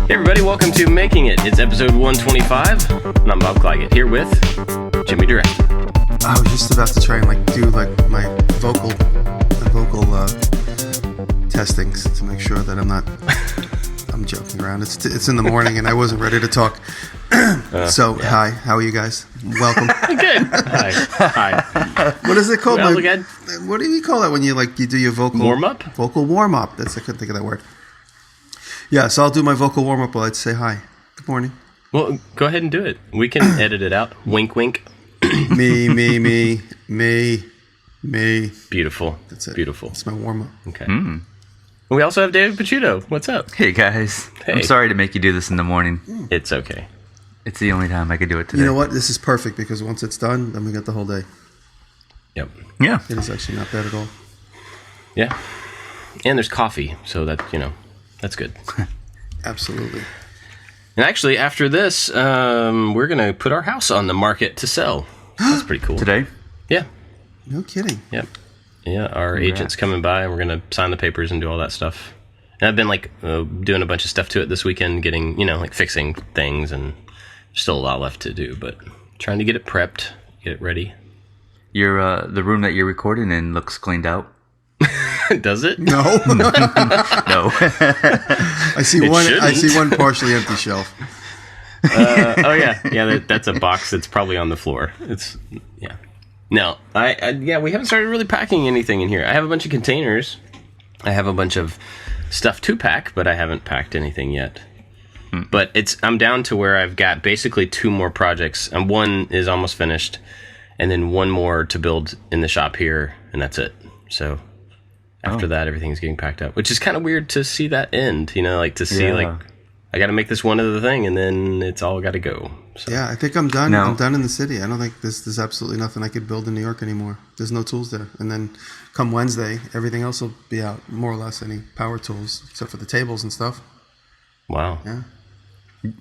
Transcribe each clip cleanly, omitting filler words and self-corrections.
Hey everybody, welcome to Making It. It's episode 125, and I'm Bob Clagett, here with Jimmy Diresta. I was just about to try and do my vocal testings to make sure that I'm joking around. It's in the morning and I wasn't ready to talk. Hi, how are you guys? Welcome. Good. Hi. What is it called? Well, what do you call that when you do your vocal warm up? Vocal warm up. I couldn't think of that word. Yeah, so I'll do my vocal warm up while I'd say hi. Good morning. Well, go ahead and do it. We can edit it out. Wink, wink. Me. Beautiful. That's it. Beautiful. That's my warm up. Okay. We also have David Picciuto. What's up? Hey guys. Hey. I'm sorry to make you do this in the morning. It's okay. It's the only time I could do it today. You know what? This is perfect because once it's done, then we got the whole day. Yep. Yeah. It is actually not bad at all. Yeah. And there's coffee, so that's good. Absolutely. And actually, after this, we're going to put our house on the market to sell. That's pretty cool. Today? Yeah. No kidding. Yep. Yeah, our agent's coming by, and we're going to sign the papers and do all that stuff. And I've been, doing a bunch of stuff to it this weekend, getting, fixing things, and still a lot left to do, but trying to get it prepped, get it ready. The room that you're recording in looks cleaned out. Does it? No. No. I see one partially empty shelf. Oh yeah. That's a box that's probably on the floor. No, we haven't started really packing anything in here. I have a bunch of containers. I have a bunch of stuff to pack, but I haven't packed anything yet. But I'm down to where I've got basically 2 more projects, and one is almost finished, and then one more to build in the shop here, and that's it. So after that, everything's getting packed up, which is kind of weird to see that end, I got to make this one other thing, and then it's all got to go. So. Yeah, I think I'm done. No. I'm done in the city. I don't think there's absolutely nothing I could build in New York anymore. There's no tools there. And then come Wednesday, everything else will be out, more or less, any power tools, except for the tables and stuff. Wow. Yeah.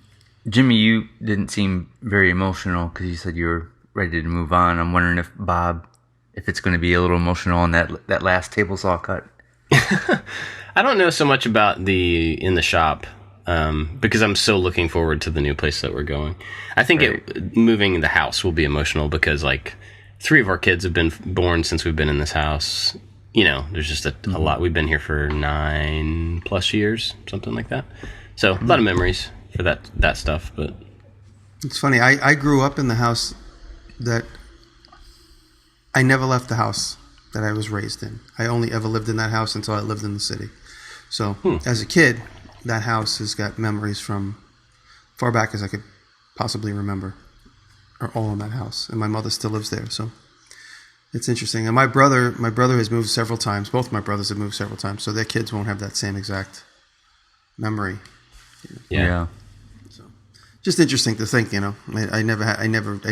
Jimmy, you didn't seem very emotional because you said you were ready to move on. I'm wondering if it's going to be a little emotional on that last table saw cut. I don't know so much about in the shop. Because I'm so looking forward to the new place that we're going. I think moving the house will be emotional because 3 of our kids have been born since we've been in this house. There's just a lot. We've been here for 9+ years, something like that. So a lot of memories for that stuff. But it's funny. I grew up in the house that I never left the house that I was raised in. I only ever lived in that house until I lived in the city. So as a kid, that house has got memories from far back as I could possibly remember, are all in that house, and my mother still lives there. So it's interesting. And my brother has moved several times. Both my brothers have moved several times, so their kids won't have that same exact memory. Yeah. So just interesting to think. I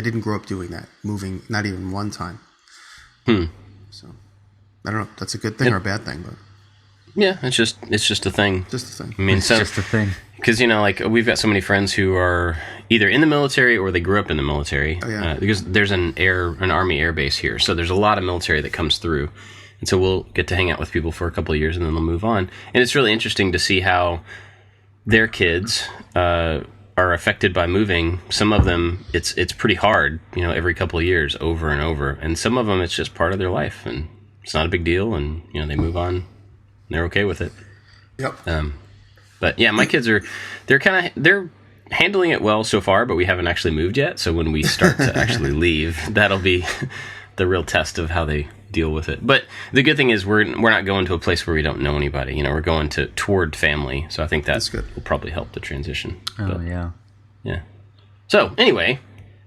didn't grow up doing that, moving, not even one time. So I don't know if that's a good thing or a bad thing, but. Yeah, it's just a thing. Just a thing. I mean, it's just a thing. Because we've got so many friends who are either in the military or they grew up in the military. Oh, yeah. Because there's an Army air base here, so there's a lot of military that comes through, and so we'll get to hang out with people for a couple of years and then they'll move on. And it's really interesting to see how their kids are affected by moving. Some of them, it's pretty hard, every couple of years, over and over, and some of them it's just part of their life, and it's not a big deal, and they move on. They're okay with it. Yep. But yeah, my kids they're handling it well so far, but we haven't actually moved yet. So when we start to actually leave, that'll be the real test of how they deal with it. But the good thing is we're not going to a place where we don't know anybody. We're going toward family. So I think that's good. Will probably help the transition. Yeah. Yeah. So anyway,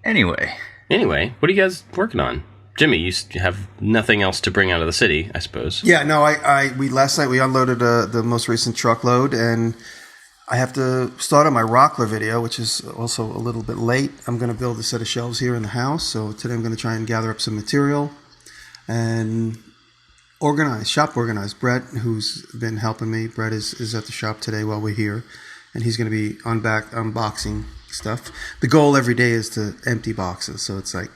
what are you guys working on? Jimmy, you have nothing else to bring out of the city, I suppose. Yeah, no, last night we unloaded the most recent truckload, and I have to start on my Rockler video, which is also a little bit late. I'm going to build a set of shelves here in the house, so today I'm going to try and gather up some material and shop organize. Brett, who's been helping me, Brett is at the shop today while we're here, and he's going to be unboxing stuff. The goal every day is to empty boxes, so it's like,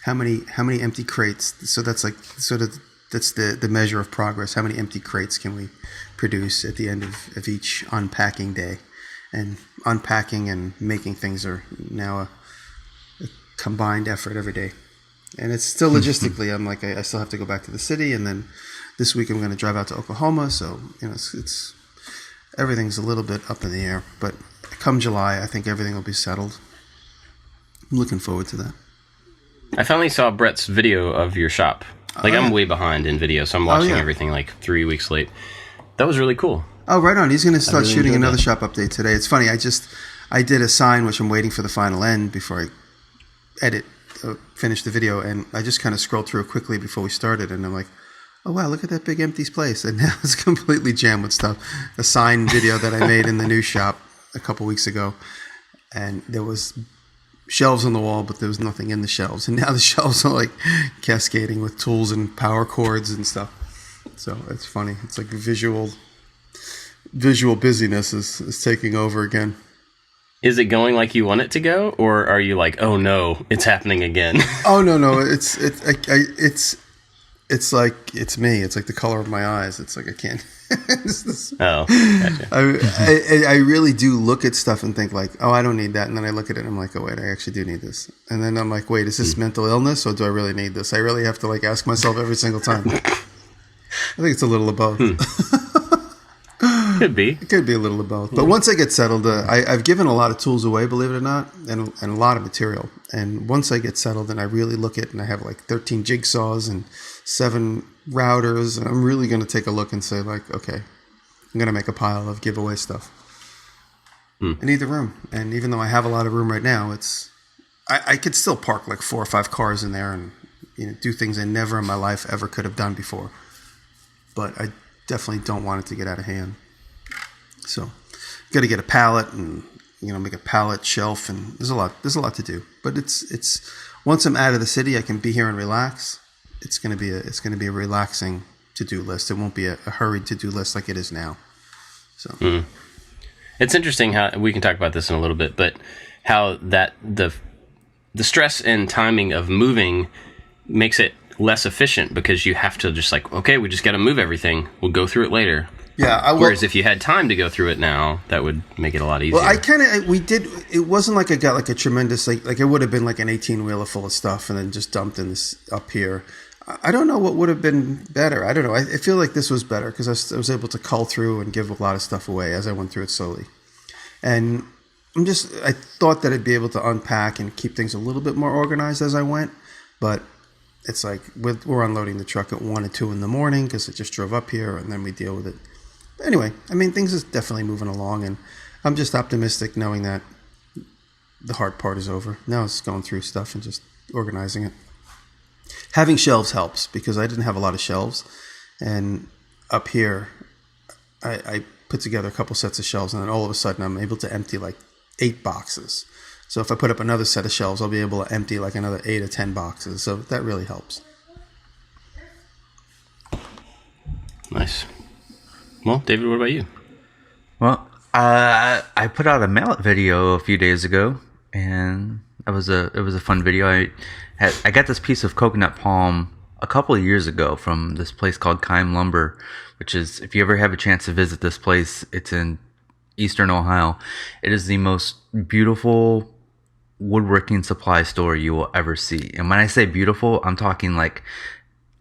how many empty crates? So that's that's the measure of progress. How many empty crates can we produce at the end of each unpacking day? and unpacking and making things are now a combined effort every day. And it's still logistically, I'm like, I still have to go back to the city, and then this week I'm going to drive out to Oklahoma. So, it's everything's a little bit up in the air. But come July, I think everything will be settled. I'm looking forward to that. I finally saw Brett's video of your shop. I'm way behind in video, so I'm watching everything 3 weeks late. That was really cool. Oh, right on. He's going to start shooting another shop update today. It's funny. I did a sign, which I'm waiting for the final end before I finish the video, and I just kind of scrolled through it quickly before we started, and I'm like, oh wow, look at that big empty place. And now it's completely jammed with stuff. A sign video that I made in the new shop a couple weeks ago, and there was shelves on the wall, but there was nothing in the shelves, and now the shelves are cascading with tools and power cords and stuff. So it's funny. It's like visual busyness is taking over again. Is it going like you want it to go, or are you like, oh no, it's happening again? Oh no, it's like it's me. It's like the color of my eyes. It's like I can't. Oh, gotcha. I really do look at stuff and think oh, I don't need that, and then I look at it and I'm like, oh wait, I actually do need this, and then I'm like, wait, is this mental illness or do I really need this? I really have to ask myself every single time. I think it's a little of both. Could be. It could be a little of both. But once I get settled, I've given a lot of tools away, believe it or not, and a lot of material. And once I get settled and I really look at it, and I have 13 jigsaws and 7 routers, and I'm really going to take a look and say, okay, I'm going to make a pile of giveaway stuff. I need the room. And even though I have a lot of room right now, I could still park 4 or 5 cars in there and do things I never in my life ever could have done before. But I definitely don't want it to get out of hand. So, got to get a pallet and make a pallet shelf, and there's a lot to do. But it's once I'm out of the city, I can be here and relax. It's gonna be a relaxing to-do list. It won't be a hurried to-do list like it is now. So, It's interesting how we can talk about this in a little bit, but how that the stress and timing of moving makes it less efficient because you have to just okay, we just got to move everything. We'll go through it later. Yeah. Whereas if you had time to go through it now, that would make it a lot easier. Well, we did. It wasn't I got a tremendous it would have been an 18-wheeler full of stuff and then just dumped in this up here. I don't know what would have been better. I don't know. I feel like this was better because I was able to cull through and give a lot of stuff away as I went through it slowly. And I thought that I'd be able to unpack and keep things a little bit more organized as I went, but it's we're unloading the truck at 1 or 2 in the morning because it just drove up here, and then we deal with it. Anyway, things is definitely moving along, and I'm just optimistic knowing that the hard part is over. Now it's going through stuff and just organizing it. Having shelves helps because I didn't have a lot of shelves, and up here I put together a couple sets of shelves, and then all of a sudden I'm able to empty 8 boxes. So if I put up another set of shelves, I'll be able to empty another 8 or 10 boxes. So that really helps. Nice. Well, David, what about you? Well, I put out a mallet video a few days ago, and it was a fun video. I got this piece of coconut palm a couple of years ago from this place called Kime Lumber, which is, if you ever have a chance to visit this place, it's in Eastern Ohio. It is the most beautiful woodworking supply store you will ever see. And when I say beautiful, I'm talking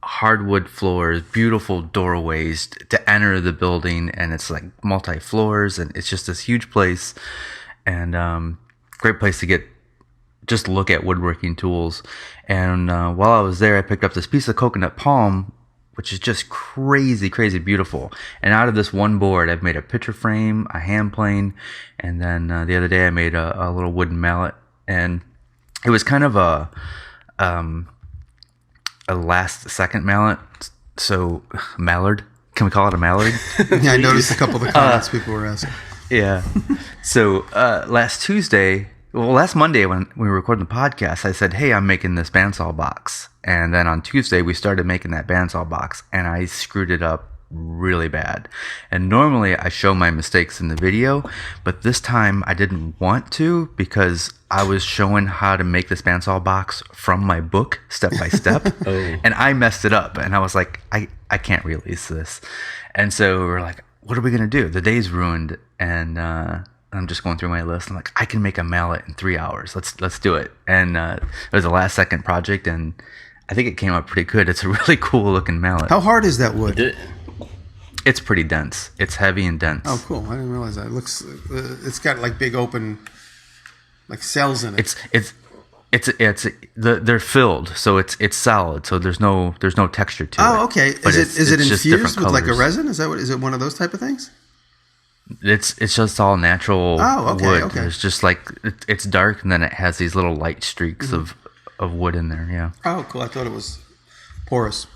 hardwood floors, beautiful doorways to enter the building, and it's multi-floors, and it's just this huge place, and great place to just look at woodworking tools. And while I was there, I picked up this piece of coconut palm, which is just crazy beautiful. And out of this one board, I've made a picture frame, a hand plane, and then the other day I made a little wooden mallet. And it was kind of a last second mallet. So mallard, can we call it a mallard? Yeah, I noticed a couple of the comments people were asking. Yeah. So last Monday when we were recording the podcast, I said, hey, I'm making this bandsaw box. And then on Tuesday, we started making that bandsaw box, and I screwed it up really bad. And normally I show my mistakes in the video, but this time I didn't want to because I was showing how to make this bandsaw box from my book step by step. And I messed it up, and I was like, I can't release this. And so we're like, what are we gonna do? The day's ruined. And I'm just going through my list. I'm like, I can make a mallet in 3 hours. Let's do it. And it was a last second project, and I think it came out pretty good. It's a really cool looking mallet. How hard is that wood? It's pretty dense. It's heavy and dense. Oh, cool. I didn't realize that. It looks, it's got like big open, like cells in it. They're filled, so it's solid. So there's no texture to it. Oh, okay. Is it just infused with different like a colors. resin? Is it one of those type of things? It's just all natural wood. Okay. It's just like it's dark, and then it has these little light streaks of wood in there. Yeah. Oh, cool. I thought it was porous.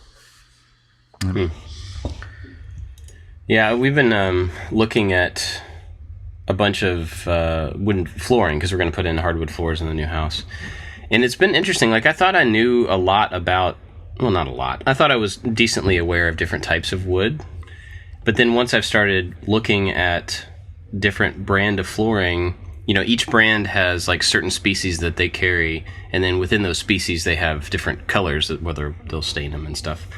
Yeah, we've been looking at a bunch of wooden flooring because we're going to put in hardwood floors in the new house. And it's been interesting. Like, I thought I knew a lot about, well, not a lot. I thought I was decently aware of different types of wood. But then once I've started looking at different brand of flooring, you know, each brand has like certain species that they carry. And then within those species, they have different colors, whether they'll stain them and stuff.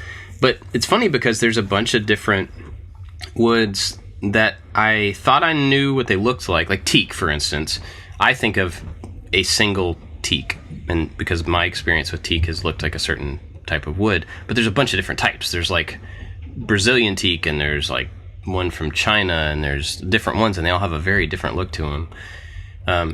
But it's funny because there's a bunch of different woods that I thought I knew what they looked like teak, for instance. I think of a single teak, and because my experience with teak has looked like a certain type of wood, but there's a bunch of different types. There's like Brazilian teak, and there's like one from China, and there's different ones, and they all have a very different look to them.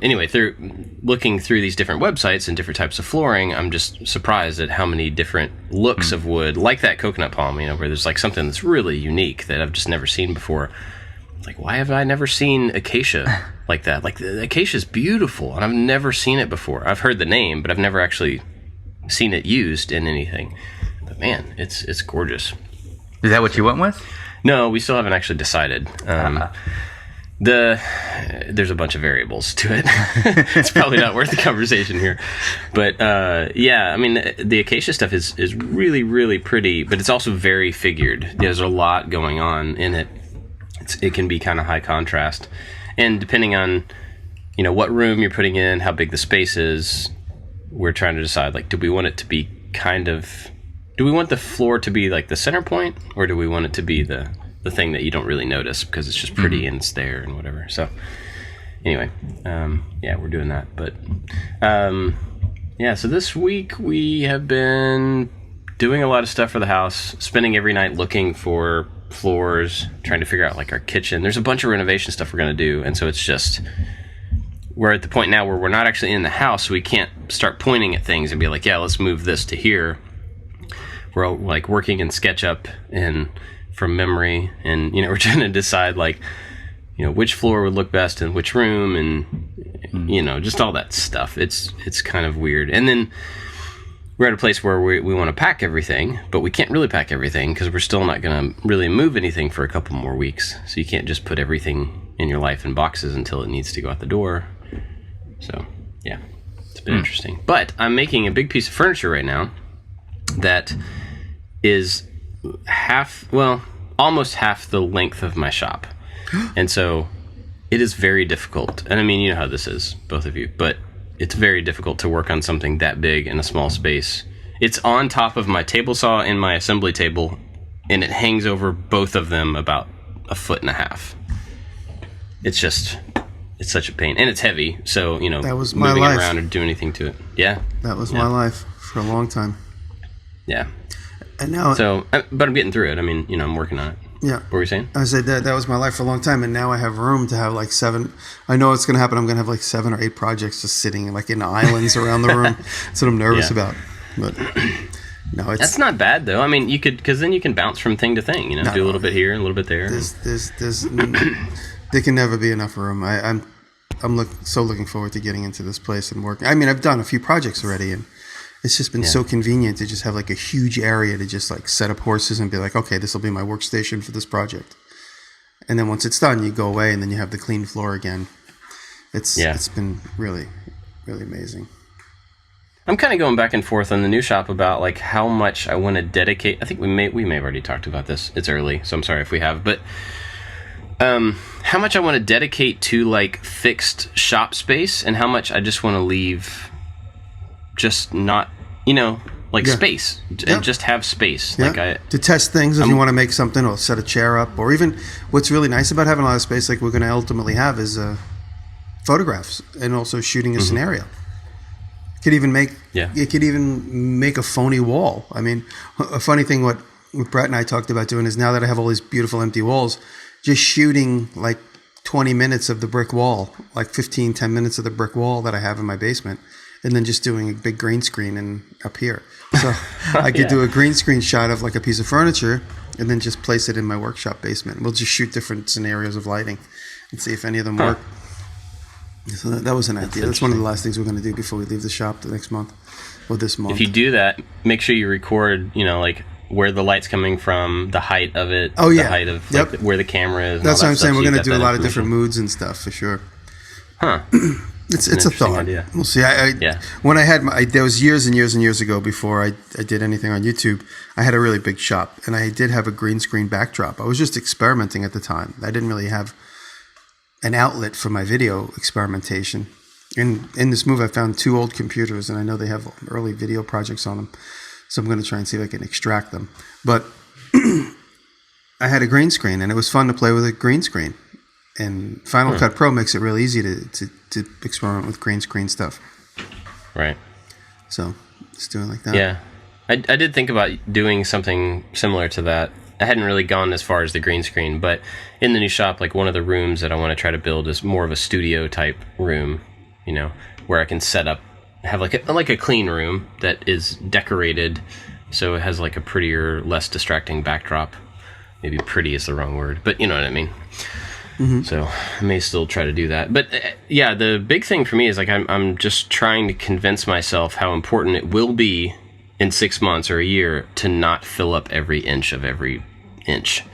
Anyway, through looking through these different websites and different types of flooring, I'm just surprised at how many different looks of wood, like that coconut palm, you know, where there's like something that's really unique that I've just never seen before. Like, why have I never seen acacia like that? Like, the acacia is beautiful, and I've never seen it before. I've heard the name, but I've never actually seen it used in anything. But man, it's gorgeous. Is that what you went with? No, we still haven't actually decided. There's a bunch of variables to it. It's probably not worth the conversation here. But yeah, I mean, the acacia stuff is really, really pretty, but it's also very figured. There's a lot going on in it. It can be kind of high contrast. And depending on, you know, what room you're putting in, how big the space is, we're trying to decide, like, do we want it to be do we want the floor to be like the center point, or do we want it to be the thing that you don't really notice because it's just pretty and it's there and whatever. So anyway, yeah, we're doing that. But yeah, so this week we have been doing a lot of stuff for the house, spending every night looking for floors, trying to figure out like our kitchen. There's a bunch of renovation stuff we're going to do, and so it's just, we're at the point now where we're not actually in the house, so we can't start pointing at things and be like, yeah, let's move this to here. We're all, like, working in SketchUp and from memory, and, you know, we're trying to decide, like, you know, which floor would look best in which room, and you know, just all that stuff. It's kind of weird. And then we're at a place where we want to pack everything, but we can't really pack everything because we're still not going to really move anything for a couple more weeks. So you can't just put everything in your life in boxes until it needs to go out the door. So yeah, it's been interesting. But I'm making a big piece of furniture right now that is almost half the length of my shop. And so it is very difficult. And I mean, you know how this is, both of you, but it's very difficult to work on something that big in a small space. It's on top of my table saw and my assembly table, and it hangs over both of them about 1.5 feet. It's such a pain. And it's heavy, so, you know, that was my moving life. it around or do anything to it. Yeah. That was my life for a long time. Yeah. And now, so, but I'm getting through it. I mean, you know, I'm working on it. Yeah. What were you saying? I said that was my life for a long time, and now I have room to have like 7. I know it's going to happen. I'm going to have like 7 or 8 projects just sitting like in islands around the room. That's what I'm nervous about. But no, that's not bad though. I mean, you could, because then you can bounce from thing to thing. You know, do a little bit here, a little bit there. There can never be enough room. I'm so looking forward to getting into this place and working. I mean, I've done a few projects already, and it's just been so convenient to just have like a huge area to just like set up horses and be like, okay, this will be my workstation for this project. And then once it's done, you go away and then you have the clean floor again. It's been really, really amazing. I'm kind of going back and forth on the new shop about like how much I want to dedicate. I think we may have already talked about this. It's early, so I'm sorry if we have, but how much I want to dedicate to like fixed shop space and how much I just want to leave just not, you know, like space and just have space. Yeah. Like to test things if you want to make something or set a chair up, or even what's really nice about having a lot of space like we're going to ultimately have is photographs and also shooting a scenario. Could even make it could even make a phony wall. I mean, a funny thing what Brett and I talked about doing is now that I have all these beautiful empty walls, just shooting like 20 minutes of the brick wall, like 10 minutes of the brick wall that I have in my basement, and then just doing a big green screen and up here. So I could do a green screen shot of like a piece of furniture and then just place it in my workshop basement. We'll just shoot different scenarios of lighting and see if any of them work. So that was an idea. That's one of the last things we're going to do before we leave the shop the next month or this month. If you do that, make sure you record, like where the light's coming from, the height of it, the height of like, where the camera is. That's what I'm saying. We're going to do a lot of different moods and stuff for sure. Huh. It's a thought. Idea. We'll see. When I had there was years and years and years ago before I did anything on YouTube, I had a really big shop and I did have a green screen backdrop. I was just experimenting at the time. I didn't really have an outlet for my video experimentation. In this move, I found 2 old computers and I know they have early video projects on them. So I'm going to try and see if I can extract them. But I had a green screen and it was fun to play with a green screen. And Final Cut Pro makes it real easy to experiment with green screen stuff. Right. So just doing like that. Yeah. I did think about doing something similar to that. I hadn't really gone as far as the green screen, but in the new shop, like one of the rooms that I want to try to build is more of a studio type room, where I can set up, have like a clean room that is decorated, so it has like a prettier, less distracting backdrop. Maybe pretty is the wrong word, but you know what I mean. Mm-hmm. So I may still try to do that. But the big thing for me is like I'm just trying to convince myself how important it will be in 6 months or a year to not fill up every inch of every inch.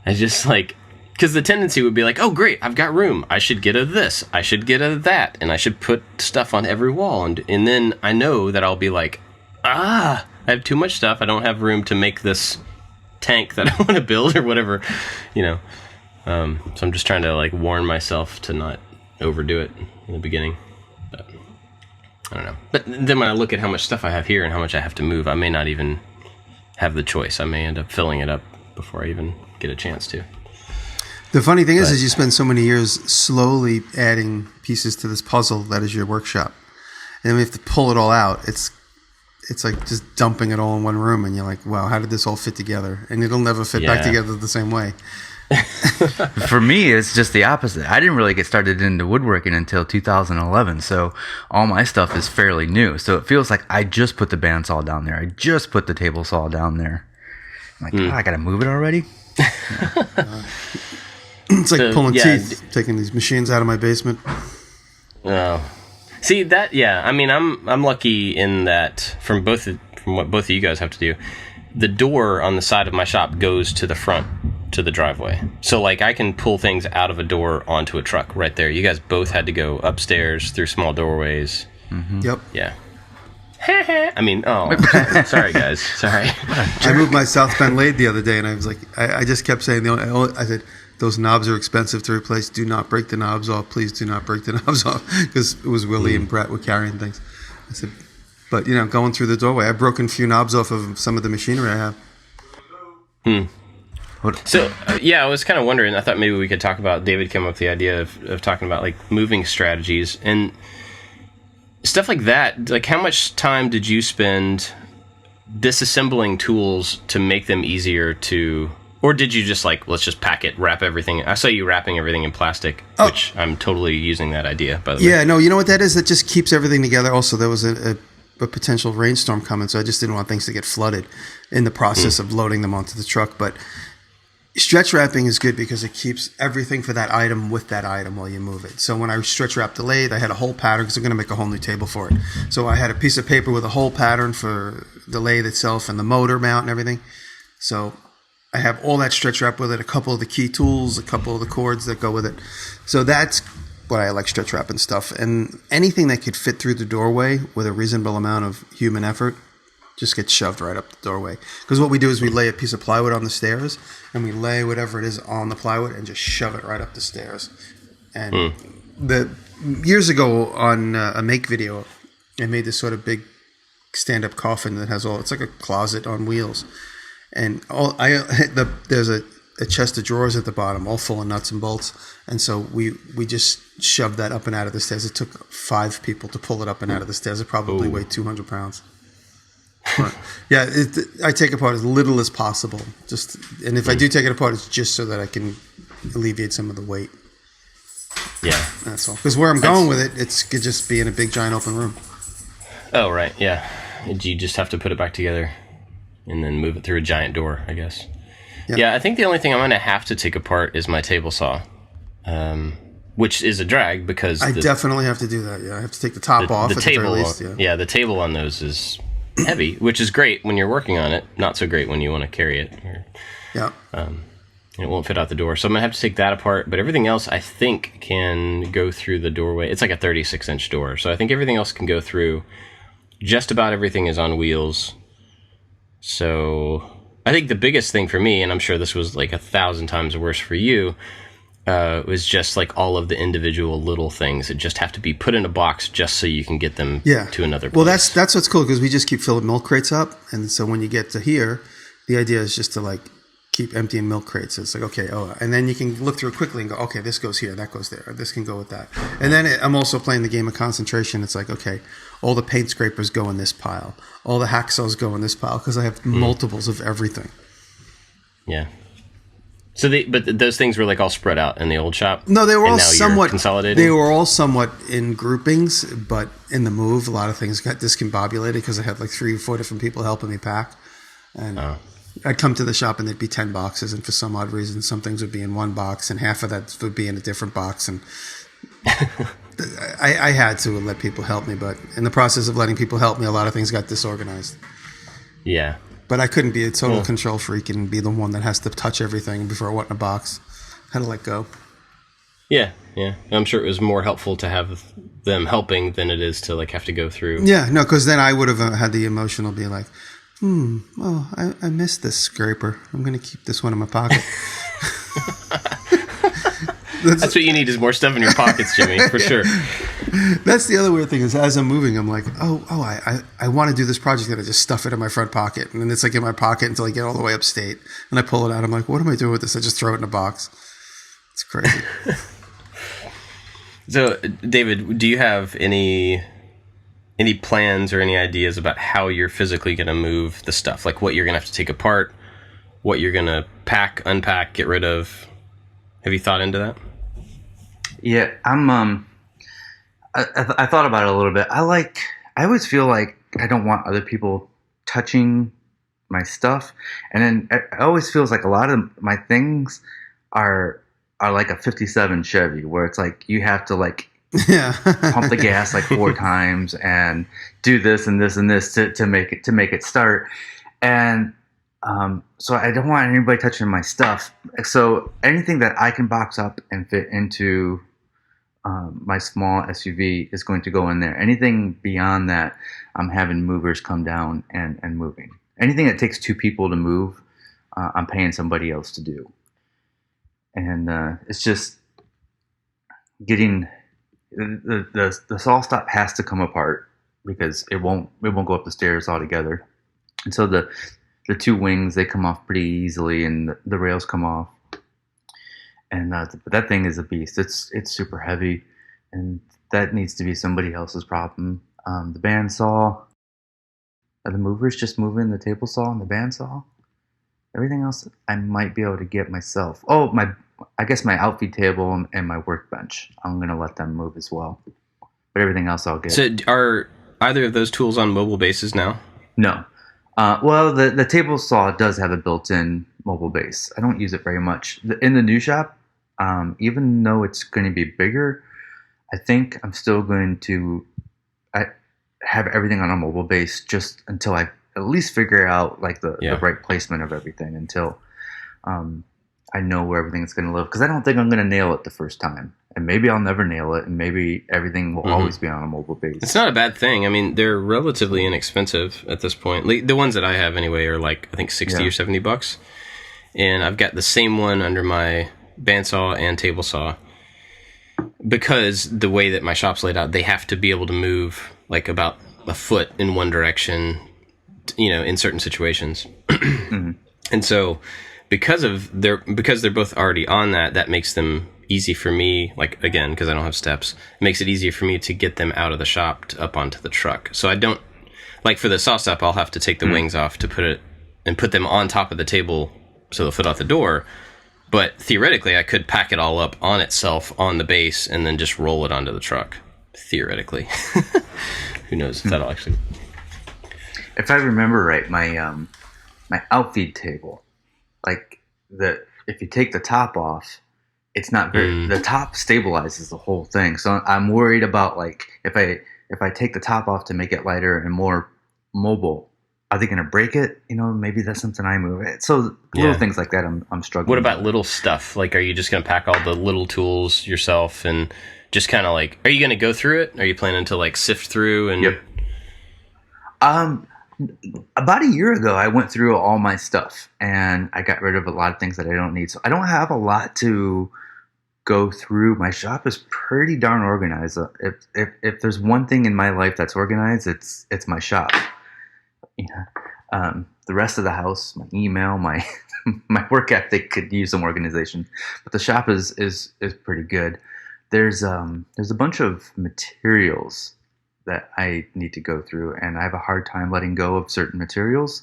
I just like, because the tendency would be like, oh great, I've got room, I should get a this, I should get a that, and I should put stuff on every wall, and then I know that I'll be like, I have too much stuff, I don't have room to make this tank that I want to build or whatever, so I'm just trying to like warn myself to not overdo it in the beginning. But I don't know. But then when I look at how much stuff I have here and how much I have to move, I may not even have the choice. I may end up filling it up before I even get a chance to. The funny thing is you spend so many years slowly adding pieces to this puzzle that is your workshop. And then we have to pull it all out. It's like just dumping it all in one room and you're like, wow, how did this all fit together? And it'll never fit back together the same way. For me, it's just the opposite. I didn't really get started into woodworking until 2011, so all my stuff is fairly new. So it feels like I just put the bandsaw down there. I just put the table saw down there. I'm like, I gotta move it already? It's like pulling teeth, taking these machines out of my basement. Oh, see that? Yeah, I mean, I'm lucky in that from what both of you guys have to do. The door on the side of my shop goes to the front, to the driveway. So, like, I can pull things out of a door onto a truck right there. You guys both had to go upstairs through small doorways. Mm-hmm. Yep. Yeah. I mean, sorry, guys. Sorry. I moved my South Bend lathe the other day, and I was like, I just kept saying, I said, those knobs are expensive to replace. Do not break the knobs off. Please do not break the knobs off. Because it was Willie and Brett were carrying things. I said, but, going through the doorway, I've broken a few knobs off of some of the machinery I have. So, I was kind of wondering, I thought maybe we could talk about, David came up with the idea of talking about, like, moving strategies and stuff like that. Like, how much time did you spend disassembling tools to make them easier to, or did you just, like, let's just pack it, wrap everything? I saw you wrapping everything in plastic, which I'm totally using that idea, by the way. Yeah, no, you know what that is? That just keeps everything together. Also, there was a potential rainstorm coming, so I just didn't want things to get flooded in the process of loading them onto the truck. But stretch wrapping is good because it keeps everything for that item with that item while you move it. So when I stretch wrapped the lathe, I had a whole pattern because I'm going to make a whole new table for it. So I had a piece of paper with a whole pattern for the lathe itself and the motor mount and everything. So I have all that stretch wrap with it, a couple of the key tools, a couple of the cords that go with it. So that's what I like, stretch wrapping stuff. And anything that could fit through the doorway with a reasonable amount of human effort just gets shoved right up the doorway. Because what we do is we lay a piece of plywood on the stairs and we lay whatever it is on the plywood and just shove it right up the stairs. And years ago on a make video, I made this sort of big stand-up coffin that has it's like a closet on wheels. And there's a a chest of drawers at the bottom, all full of nuts and bolts. And so we just shoved that up and out of the stairs. It took 5 people to pull it up and out of the stairs. It probably weighed 200 pounds. But, yeah, I take apart as little as possible. And if I do take it apart, it's just so that I can alleviate some of the weight. Yeah. That's all. Because where I'm going with it, it could just be in a big, giant open room. Oh, right. Yeah. You just have to put it back together and then move it through a giant door, I guess. Yeah, I think the only thing I'm going to have to take apart is my table saw, which is a drag because... I definitely have to do that, yeah. I have to take the top off the at table, the very least, yeah, the table on those is heavy, which is great when you're working on it. Not so great when you want to carry it. Yeah. It won't fit out the door. So I'm going to have to take that apart. But everything else, I think, can go through the doorway. It's like a 36-inch door. So I think everything else can go through. Just about everything is on wheels. So I think the biggest thing for me, and I'm sure this was like 1,000 times worse for you, was just like all of the individual little things that just have to be put in a box just so you can get them to another place. Well, that's what's cool because we just keep filling milk crates up. And so when you get to here, the idea is just to like keep emptying milk crates. It's like, okay, and then you can look through it quickly and go, okay, this goes here, that goes there, or this can go with that. And then I'm also playing the game of concentration. It's like, okay, all the paint scrapers go in this pile. All the hacksaws go in this pile because I have multiples of everything. Yeah. So but those things were like all spread out in the old shop? No, they were all somewhat consolidated. They were all somewhat in groupings, but in the move, a lot of things got discombobulated because I had like 3 or 4 different people helping me pack. And I'd come to the shop and there'd be 10 boxes, and for some odd reason, some things would be in one box and half of that would be in a different box. And I had to let people help me, but in the process of letting people help me, a lot of things got disorganized. Yeah. But I couldn't be a total control freak and be the one that has to touch everything before I went in a box. I had to let go. Yeah. I'm sure it was more helpful to have them helping than it is to like have to go through. Yeah, no, because then I would have had the emotional be like, I missed this scraper. I'm going to keep this one in my pocket. That's what you need is more stuff in your pockets, Jimmy, for sure. That's the other weird thing is as I'm moving, I'm like, I want to do this project, and I just stuff it in my front pocket. And then it's like in my pocket until I get all the way upstate. And I pull it out. I'm like, what am I doing with this? I just throw it in a box. It's crazy. So, David, do you have any plans or any ideas about how you're physically going to move the stuff? Like what you're going to have to take apart, what you're going to pack, unpack, get rid of? Have you thought into that? Yeah, I thought about it a little bit. I always feel like I don't want other people touching my stuff. And then it always feels like a lot of my things are like a 57 Chevy where it's like you have to like pump the gas like 4 times and do this and this and this to make it start. And so I don't want anybody touching my stuff. So anything that I can box up and fit into my small SUV is going to go in there. Anything beyond that, I'm having movers come down and moving. Anything that takes 2 people to move, I'm paying somebody else to do. And it's just getting the saw stop has to come apart because it won't go up the stairs altogether. And so the 2 wings, they come off pretty easily, and the rails come off. And but that thing is a beast. It's super heavy, and that needs to be somebody else's problem. The bandsaw, are the movers just moving the table saw and the bandsaw? Everything else I might be able to get myself. Oh, I guess my outfeed table and my workbench. I'm going to let them move as well. But everything else I'll get. So are either of those tools on mobile bases now? No. Well, the table saw does have a built-in mobile base. I don't use it very much. In the new shop, even though it's going to be bigger, I think I'm still going to have everything on a mobile base just until I at least figure out like the right placement of everything until I know where everything's going to live. Because I don't think I'm going to nail it the first time. And maybe I'll never nail it, and maybe everything will always be on a mobile base. It's not a bad thing. I mean, they're relatively inexpensive at this point. Like, the ones that I have anyway are like, I think 60 or 70 bucks. And I've got the same one under my bandsaw and table saw. Because the way that my shop's laid out, they have to be able to move like about a foot in one direction, in certain situations. And so because they're both already on that makes them easy for me, like, again, because I don't have steps, it makes it easier for me to get them out of the shop up onto the truck. So I don't, like for the saw stop, I'll have to take the wings off to put them on top of the table so they'll fit out the door. But theoretically, I could pack it all up on itself on the base and then just roll it onto the truck. Theoretically. Who knows if that'll actually... If I remember right, my my outfeed table, like if you take the top off, it's not very the top stabilizes the whole thing. So I'm worried about, like, if I take the top off to make it lighter and more mobile, are they going to break it? You know, maybe that's something I move it. So little things like that, I'm struggling. What about little stuff? Like, are you just going to pack all the little tools yourself and just kind of like, are you going to go through it? Are you planning to like sift through and? Yep. About a year ago, I went through all my stuff and I got rid of a lot of things that I don't need. So I don't have a lot to go through. My shop is pretty darn organized. If there's one thing in my life that's organized, it's my shop. Yeah. The rest of the house, my email, my my work ethic could use some organization, but the shop is pretty good. There's a bunch of materials that I need to go through, and I have a hard time letting go of certain materials.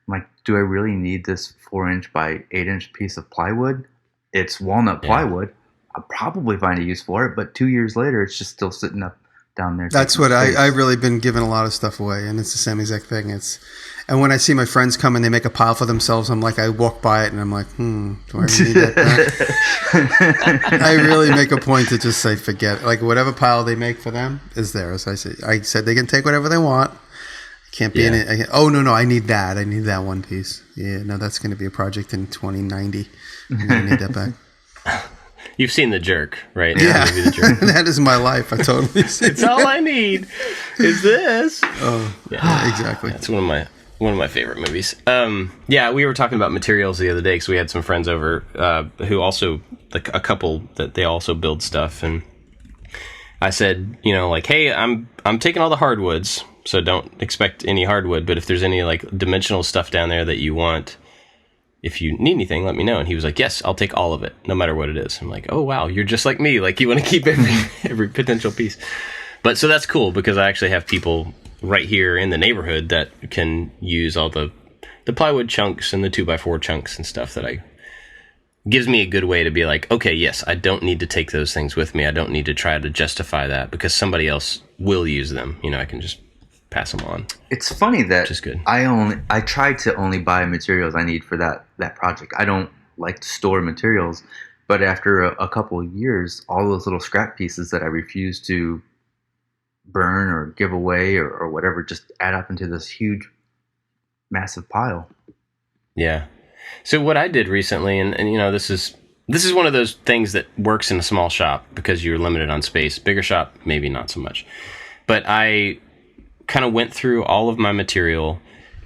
I'm like, do I really need this 4-inch by 8-inch piece of plywood? It's walnut plywood. I'll probably find a use for it, but 2 years later, it's just still sitting up down there. That's what I've really been giving a lot of stuff away, and it's the same exact thing. And when I see my friends come and they make a pile for themselves, I'm like, I walk by it and I'm like, do I really need that? I really make a point to just say, forget it. Like, whatever pile they make for them is theirs. I said they can take whatever they want. Can't be in it. Oh, no, I need that. I need that one piece. Yeah, no, that's going to be a project in 2090. I'm going to need that back. You've seen The Jerk, right? Yeah, The Jerk. That is my life. I totally see It's all I need is this. Oh, yeah, exactly. That's one of my favorite movies. Yeah, we were talking about materials the other day because we had some friends over who also, like a couple that they also build stuff, and I said, like, hey, I'm taking all the hardwoods, so don't expect any hardwood, but if there's any like dimensional stuff down there that you want, if you need anything, let me know. And he was like, yes, I'll take all of it, no matter what it is. I'm like, oh, wow, you're just like me. Like, you want to keep every potential piece. But so that's cool because I actually have people right here in the neighborhood that can use all the plywood chunks and the 2x4 chunks and stuff that gives me a good way to be like, okay, yes, I don't need to take those things with me. I don't need to try to justify that because somebody else will use them. I can just pass them on. It's funny that which is good. I try to only buy materials I need for that project. I don't like to store materials, but after a couple of years, all those little scrap pieces that I refuse to burn or give away or whatever just add up into this huge, massive pile. Yeah. So what I did recently, and this is one of those things that works in a small shop because you're limited on space. Bigger shop, maybe not so much. But I kind of went through all of my material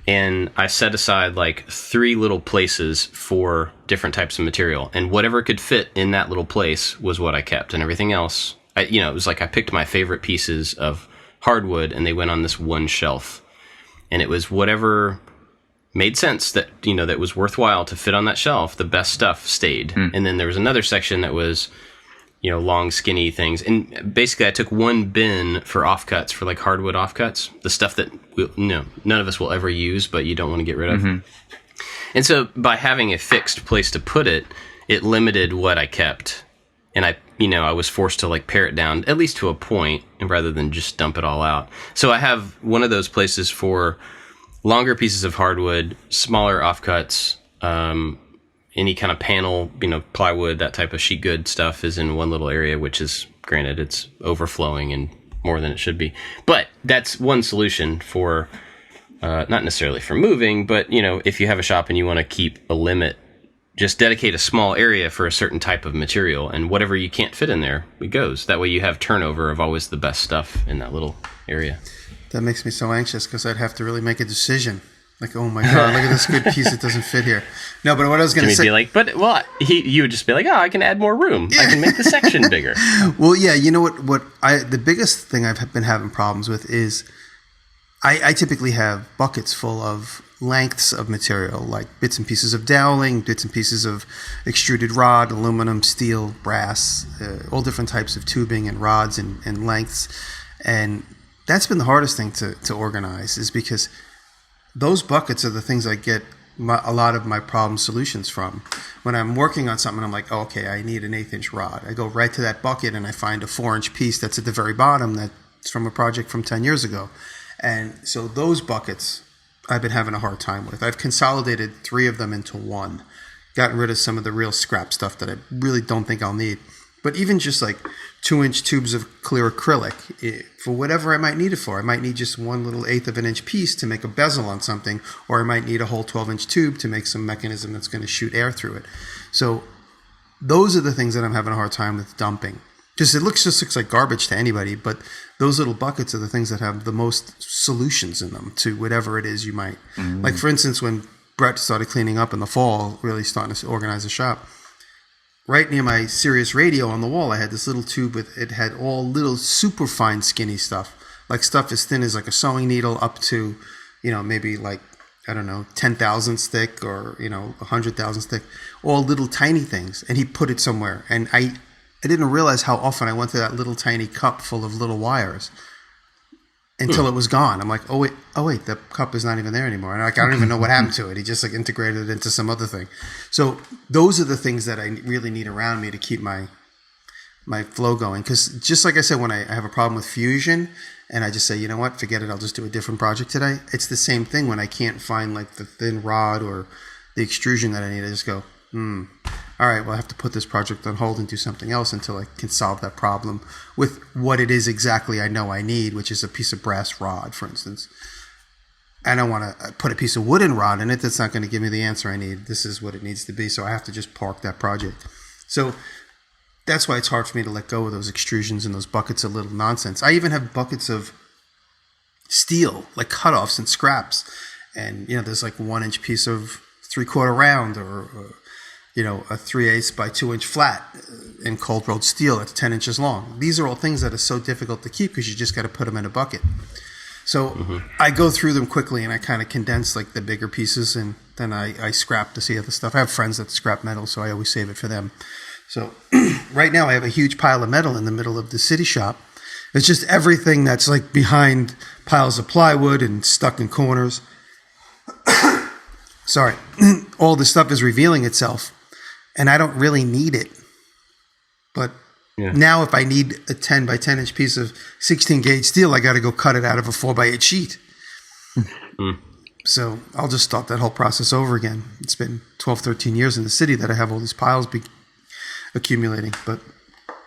and I set aside like 3 little places for different types of material, and whatever could fit in that little place was what I kept, and everything else, it was like I picked my favorite pieces of hardwood and they went on this one shelf, and it was whatever made sense that that was worthwhile to fit on that shelf. The best stuff stayed. And then there was another section that was long, skinny things. And basically, I took one bin for offcuts, for like hardwood offcuts, the stuff that none of us will ever use, but you don't want to get rid of. Mm-hmm. And so by having a fixed place to put it, it limited what I kept. And I was forced to like pare it down, at least to a point, rather than just dump it all out. So I have one of those places for longer pieces of hardwood, smaller offcuts, any kind of panel, plywood, that type of sheet good stuff is in one little area, which is, granted, it's overflowing and more than it should be. But that's one solution for, not necessarily for moving, but, if you have a shop and you want to keep a limit, just dedicate a small area for a certain type of material, and whatever you can't fit in there, it goes. That way you have turnover of always the best stuff in that little area. That makes me so anxious because I'd have to really make a decision. Like, oh my God, look at this good piece that doesn't fit here. No, but what I was going to say... be like, you would just be like, I can add more room. Yeah. I can make the section bigger. Well, yeah, you know what the biggest thing I've been having problems with is I typically have buckets full of lengths of material, like bits and pieces of doweling, bits and pieces of extruded rod, aluminum, steel, brass, all different types of tubing and rods and lengths. And that's been the hardest thing to organize, is because those buckets are the things I get a lot of my problem solutions from. When I'm working on something, I'm like, oh, okay, I need an 1/8" rod. I go right to that bucket and I find a 4" piece that's at the very bottom that's from a project from 10 years ago. And so those buckets I've been having a hard time with. I've consolidated 3 of them into one, gotten rid of some of the real scrap stuff that I really don't think I'll need. But even just like 2" tubes of clear acrylic, for whatever I might need it for. I might need just one little 1/8 of an inch piece to make a bezel on something, or I might need a whole 12" tube to make some mechanism that's going to shoot air through it. So those are the things that I'm having a hard time with dumping. Just looks like garbage to anybody, but those little buckets are the things that have the most solutions in them to whatever it is you might. Like, for instance, when Brett started cleaning up in the fall, really starting to organize the shop, right near my Sirius radio on the wall, I had this little tube it had all little super fine skinny stuff, like stuff as thin as like a sewing needle up to, maybe like, I don't know, 10 thousandths thick or, 100 thousandths thick, all little tiny things. And he put it somewhere. And I didn't realize how often I went to that little tiny cup full of little wires until it was gone. I'm like, oh wait, the cup is not even there anymore. And I don't even know what happened to it. He just like integrated it into some other thing. So those are the things that I really need around me to keep my flow going. Because just like I said, when I have a problem with fusion and I just say, you know what, forget it, I'll just do a different project today. It's the same thing when I can't find like the thin rod or the extrusion that I need. I just go, all right, well, I have to put this project on hold and do something else until I can solve that problem with what it is exactly I know I need, which is a piece of brass rod, for instance. I don't want to put a piece of wooden rod in it. That's not going to give me the answer I need. This is what it needs to be, so I have to just park that project. So that's why it's hard for me to let go of those extrusions and those buckets of little nonsense. I even have buckets of steel, like cutoffs and scraps. And, there's like 1" piece of 3/4 round or a 3/8 by 2" flat in cold rolled steel that's 10 inches long. These are all things that are so difficult to keep because you just got to put them in a bucket. So I go through them quickly and I kind of condense like the bigger pieces, and then I scrap the other stuff. I have friends that scrap metal, so I always save it for them. So right now I have a huge pile of metal in the middle of the city shop. It's just everything that's like behind piles of plywood and stuck in corners. Sorry. All this stuff is revealing itself. And I don't really need it. But now if I need a 10 by 10 inch piece of 16 gauge steel, I got to go cut it out of a 4x8 sheet. So I'll just start that whole process over again. It's been 12, 13 years in the city that I have all these piles accumulating. But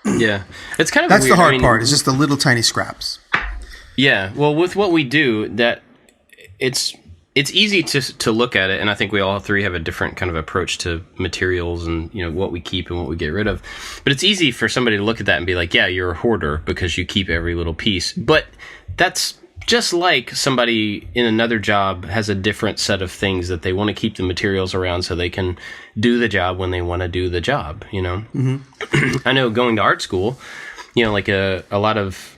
yeah, it's kind of that's weird. the hard part. It's just the little tiny scraps. Yeah. Well, with what we do, that it's easy to look at it, and I think we all three have a different kind of approach to materials and what we keep and what we get rid of. But it's easy for somebody to look at that and be like, yeah, you're a hoarder because you keep every little piece. But that's just like somebody in another job has a different set of things that they want to keep the materials around so they can do the job when they want to do the job, I know going to art school, like a lot of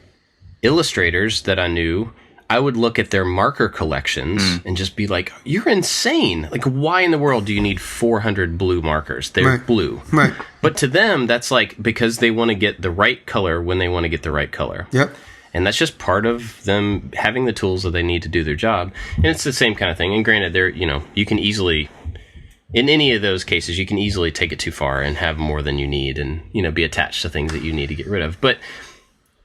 illustrators that I knew, I would look at their marker collections and just be like, you're insane. Like, why in the world do you need 400 blue markers? They're blue. Right. But to them, that's like because they want to get the right color when they want to get the right color. Yep. And that's just part of them having the tools that they need to do their job. And it's the same kind of thing. And granted, you can easily, in any of those cases, you can easily take it too far and have more than you need and, be attached to things that you need to get rid of. But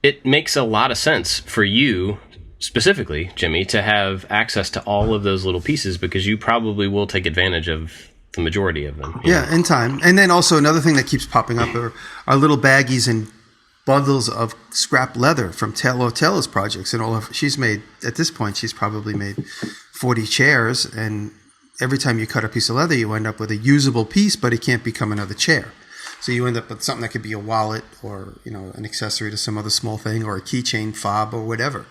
it makes a lot of sense for you specifically, Jimmy, to have access to all of those little pieces because you probably will take advantage of the majority of them. Yeah, in time. And then also another thing that keeps popping up are little baggies and bundles of scrap leather from Taylor's projects. And she's made, at this point, she's probably made 40 chairs. And every time you cut a piece of leather, you end up with a usable piece, but it can't become another chair. So you end up with something that could be a wallet or, an accessory to some other small thing or a keychain, fob, or whatever.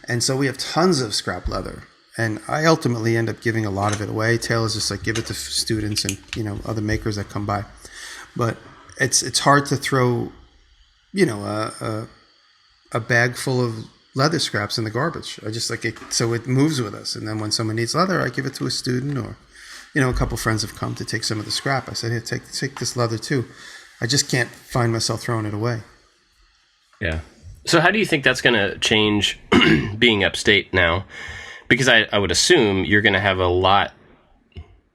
And so we have tons of scrap leather. And I ultimately end up giving a lot of it away. Taylor's just like, give it to students and, other makers that come by. But it's hard to throw, a bag full of leather scraps in the garbage. I just like it, so it moves with us. And then when someone needs leather, I give it to a student, or, a couple friends have come to take some of the scrap. I said, here, take this leather too. I just can't find myself throwing it away. Yeah. So how do you think that's going to change being upstate now? Because I would assume you're going to have a lot.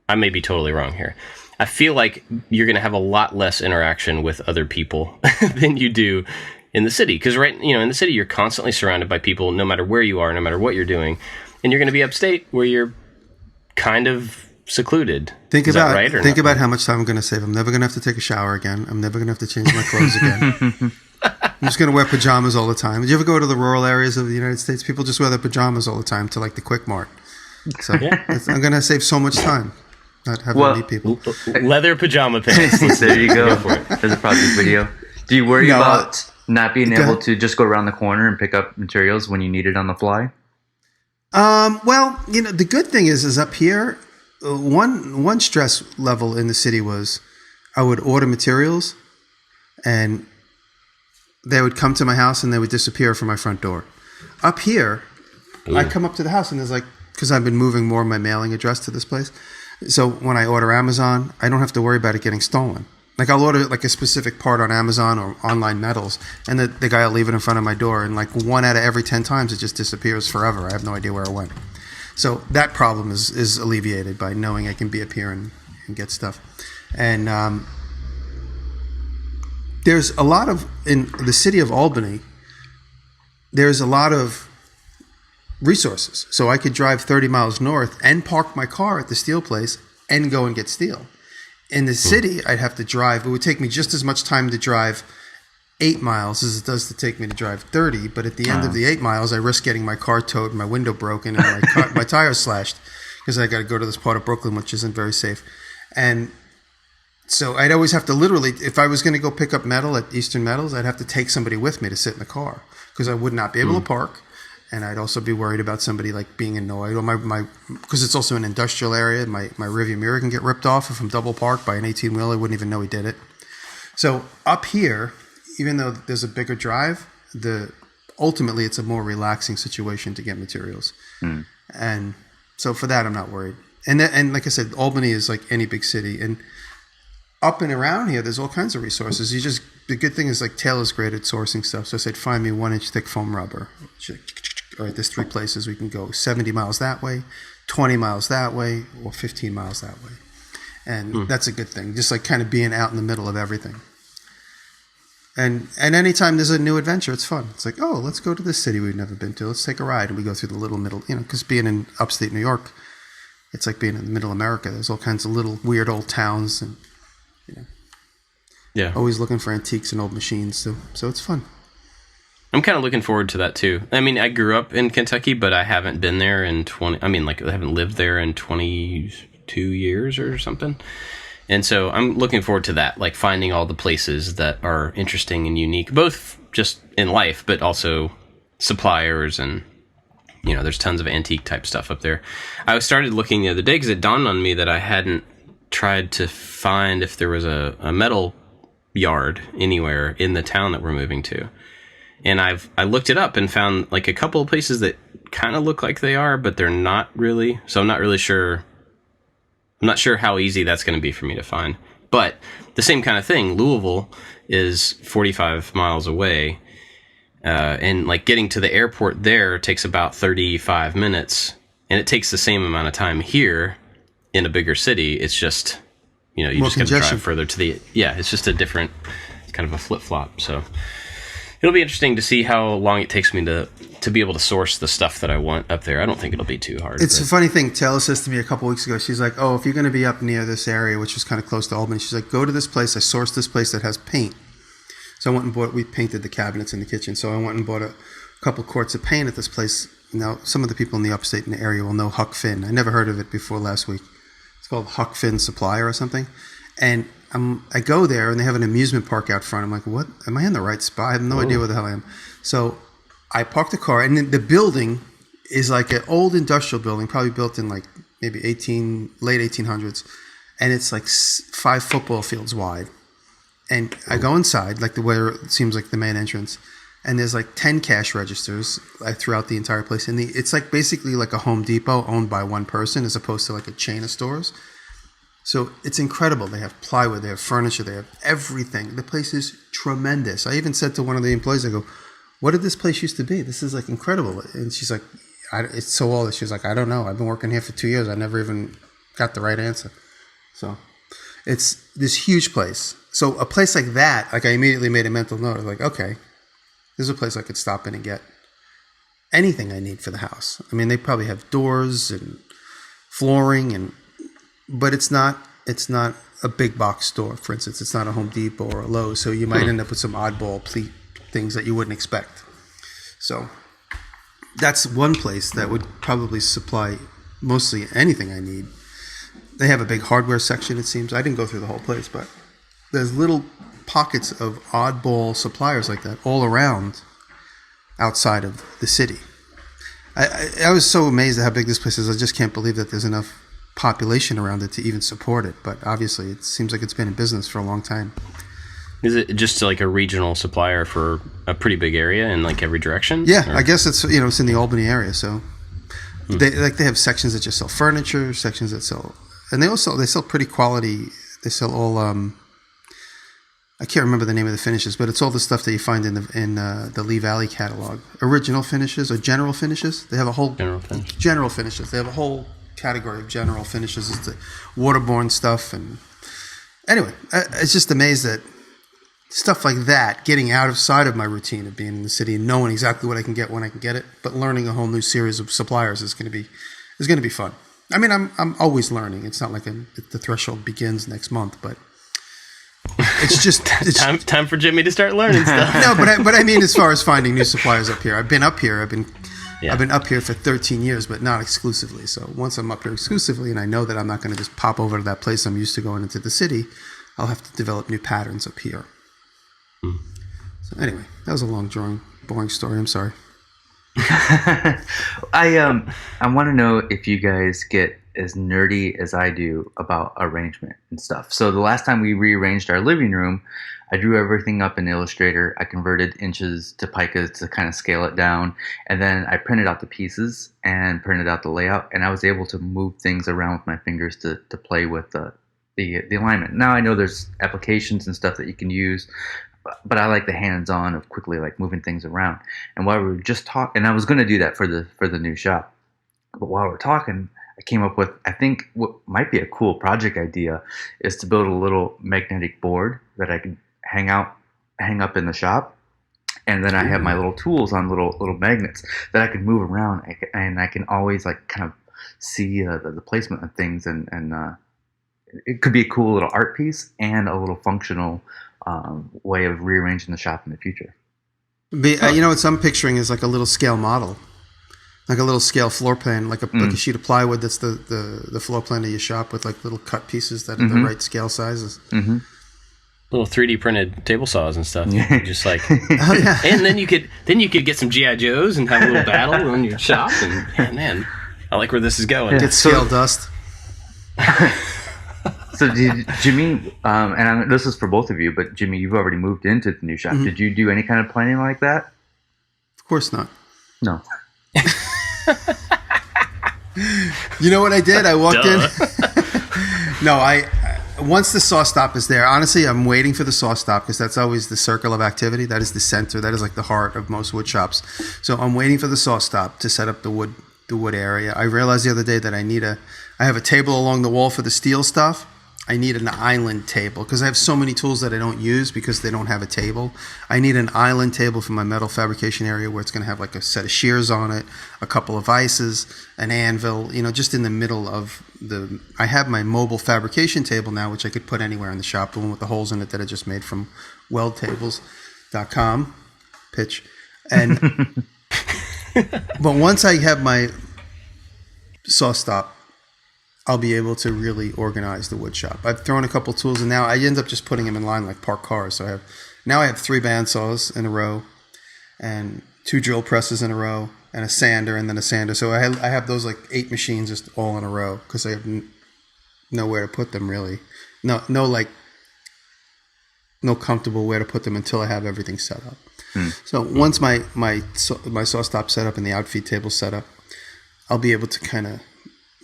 I may be totally wrong here. I feel like you're going to have a lot less interaction with other people than you do in the city. Because in the city, you're constantly surrounded by people, no matter where you are, no matter what you're doing. And you're going to be upstate where you're kind of secluded. Think about how much time I'm going to save. I'm never going to have to take a shower again. I'm never going to have to change my clothes again. I'm just going to wear pajamas all the time. Did you ever go to the rural areas of the United States? People just wear their pajamas all the time to like the Quick Mart. So I'm going to save so much time not having to meet people. Leather pajama pants. There you go. There's a project video. Do you worry about not being able to just go around the corner and pick up materials when you need it on the fly? Well, the good thing is up here, one stress level in the city was I would order materials and they would come to my house and they would disappear from my front door. Up here, I come up to the house and there's because I've been moving more of my mailing address to this place. So when I order Amazon, I don't have to worry about it getting stolen. I'll order a specific part on Amazon or online metals, and the guy will leave it in front of my door, and 1 out of every 10 times it just disappears forever. I have no idea where it went. So that problem is alleviated by knowing I can be up here and get stuff. And there's a lot of, in the city of Albany, there's a lot of resources. So I could drive 30 miles north and park my car at the steel place and go and get steel. In the city, I'd have to drive. It would take me just as much time to drive 8 miles as it does to take me to drive 30. But at the end of the 8 miles, I risk getting my car towed, my window broken, and my tires slashed because I got to go to this part of Brooklyn, which isn't very safe. And so I'd always have to literally, if I was going to go pick up metal at Eastern Metals, I'd have to take somebody with me to sit in the car because I would not be able to park. And I'd also be worried about somebody being annoyed, or because it's also an industrial area. My rearview mirror can get ripped off if I'm double parked by an 18-wheeler. I wouldn't even know he did it. So up here, even though there's a bigger drive, ultimately it's a more relaxing situation to get materials. And so for that, I'm not worried. And like I said, Albany is like any big city, and up and around here, there's all kinds of resources. The good thing is Taylor's great at sourcing stuff. So I said, find me 1-inch thick foam rubber. All right, there's 3 places we can go: 70 miles that way, 20 miles that way, or 15 miles that way. And that's a good thing. Just kind of being out in the middle of everything. And anytime there's a new adventure, it's fun. It's oh, let's go to this city we've never been to. Let's take a ride. And we go through the little middle, because being in upstate New York, it's like being in the middle America. There's all kinds of little weird old towns and, always looking for antiques and old machines. So it's fun. I'm kind of looking forward to that too. I mean, I grew up in Kentucky, but I haven't been there in I haven't lived there in 22 years or something. And so I'm looking forward to that, finding all the places that are interesting and unique, both just in life, but also suppliers and, there's tons of antique type stuff up there. I started looking the other day because it dawned on me that I hadn't tried to find if there was a metal yard anywhere in the town that we're moving to. And I looked it up and found a couple of places that kind of look like they are, but they're not really. So I'm not really sure. I'm not sure how easy that's going to be for me to find. But the same kind of thing, Louisville is 45 miles away. And getting to the airport there takes about 35 minutes. And it takes the same amount of time here in a bigger city. It's just, you just got to drive further to it's just a different, it's kind of a flip-flop. So it'll be interesting to see how long it takes me to be able to source the stuff that I want up there. I don't think it'll be too hard. It's a funny thing. Taylor says to me a couple weeks ago, she's like, oh, if you're going to be up near this area, which is kind of close to Albany, she's like, go to this place. I sourced this place that has paint. So I went and we painted the cabinets in the kitchen. So I went and bought a couple quarts of paint at this place. Now, some of the people in the upstate in the area will know Huck Finn. I never heard of it before last week. It's called Huck Finn Supplier or something. And I go there, and they have an amusement park out front. I'm like, what? Am I in the right spot? I have no idea where the hell I am. So I parked the car, and the building is like an old industrial building, probably built in maybe late 1800s. And it's 5 football fields wide. And I go inside, where it seems like the main entrance. and there's like 10 cash registers throughout the entire place. And it's like basically like a Home Depot owned by one person as opposed to like a chain of stores. So it's incredible. They have plywood, they have furniture, they have everything. The place is tremendous. I even said to one of the employees, I go, what did this place used to be? This is like incredible. And she's like, it's so old. She's like, I don't know. I've been working here for 2 years. I never even got the right answer. So it's this huge place. So a place like that, like I immediately made a mental note of like, okay, this is a place I could stop in and get anything I need for the house. I mean, they probably have doors and flooring, but it's not a big box store. For instance, it's not a Home Depot or a Lowe's, so you might end up with some oddball things that you wouldn't expect. So that's one place that would probably supply mostly anything I need. They have a big hardware section, it seems. I didn't go through the whole place, but there's little pockets of oddball suppliers like that all around outside of the city. I was so amazed at how big this place is. I just can't believe that there's enough population around it to even support it. But obviously, it seems like it's been in business for a long time. Is it just like a regional supplier for a pretty big area in like every direction? Yeah, or? I guess it's in the Albany area. So they have sections that just sell furniture, sections that sell, and they sell pretty quality. They sell all I can't remember the name of the finishes, but it's all the stuff that you find in the Lee Valley catalog. Original finishes or general finishes. They have a whole general finishes. They have a whole category of general finishes. It's the waterborne stuff, and anyway, it's just amazed that stuff like that, getting outside of my routine of being in the city and knowing exactly what I can get when I can get it, but learning a whole new series of suppliers is going to be fun. I mean, I'm always learning. It's not like the threshold begins next month, but it's just time for Jimmy to start learning stuff. No, but I mean, as far as finding new suppliers up here, I've been up here. I've been up here for 13 years, but not exclusively. So once I'm up here exclusively, and I know that I'm not going to just pop over to that place I'm used to going into the city, I'll have to develop new patterns up here. So anyway, that was a long, boring story. I'm sorry. I want to know if you guys get as nerdy as I do about arrangement and stuff. So the last time we rearranged our living room, I drew everything up in Illustrator. I converted inches to picas to kind of scale it down, and then I printed out the pieces and printed out the layout, and I was able to move things around with my fingers to play with the alignment. Now I know there's applications and stuff that you can use, but I like the hands-on of quickly like moving things around. And while we were just talking, and I was going to do that for the new shop, but while we're talking, I came up with, I think what might be a cool project idea is to build a little magnetic board that I can hang up in the shop, and then I have my little tools on little magnets that I can move around, and I can always like kind of see the placement of things, and it could be a cool little art piece and a little functional way of rearranging the shop in the future. What I'm picturing is like a little scale model, like a little scale floor plan, like a sheet of plywood that's the floor plan of your shop with like little cut pieces that are the right scale sizes. Mm-hmm. Little 3D printed table saws and stuff. Yeah. Just like, oh yeah. And then you could get some GI Joes and have a little battle in your shop. And man, I like where this is going. Get scale dust. So Jimmy, this is for both of you, but Jimmy, you've already moved into the new shop. Mm-hmm. Did you do any kind of planning like that? Of course not. No. You know what I did? I walked in. No, once the saw stop is there, honestly, I'm waiting for the saw stop because that's always the circle of activity. That is the center. That is like the heart of most wood shops. So I'm waiting for the saw stop to set up the wood area. I realized the other day that I have a table along the wall for the steel stuff. I need an island table because I have so many tools that I don't use because they don't have a table. I need an island table for my metal fabrication area where it's going to have like a set of shears on it, a couple of vices, an anvil, just in the middle of I have my mobile fabrication table now, which I could put anywhere in the shop, the one with the holes in it that I just made from weldtables.com, pitch. And, but once I have my saw stop, I'll be able to really organize the wood shop. I've thrown a couple tools, and now I end up just putting them in line like parked cars. So I have 3 bandsaws in a row, and 2 drill presses in a row, and a sander, and then a sander. So I have those like 8 machines just all in a row because I have nowhere to put them really. No like know comfortable where to put them until I have everything set up. So once my saw stop set up and the outfeed table set up, I'll be able to kind of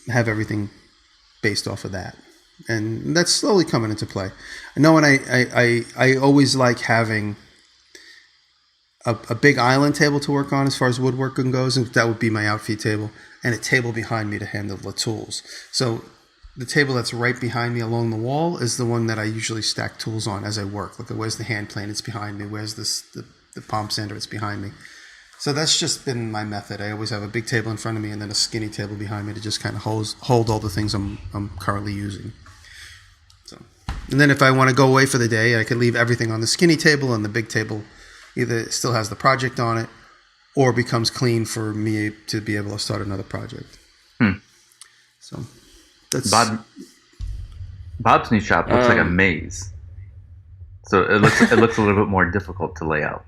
have everything based off of that. And that's slowly coming into play. I know, and I always like having a big island table to work on as far as woodworking goes, and that would be my outfeed table, and a table behind me to handle the tools. So the table that's right behind me along the wall is the one that I usually stack tools on as I work. Look, where's the hand plane? It's behind me. Where's the palm sander? It's behind me. So that's just been my method. I always have a big table in front of me and then a skinny table behind me to just kind of hold all the things I'm currently using. So, and then if I want to go away for the day, I could leave everything on the skinny table, and the big table either still has the project on it or becomes clean for me to be able to start another project. So that's Bob's new shop looks like a maze. So it looks a little bit more difficult to lay out.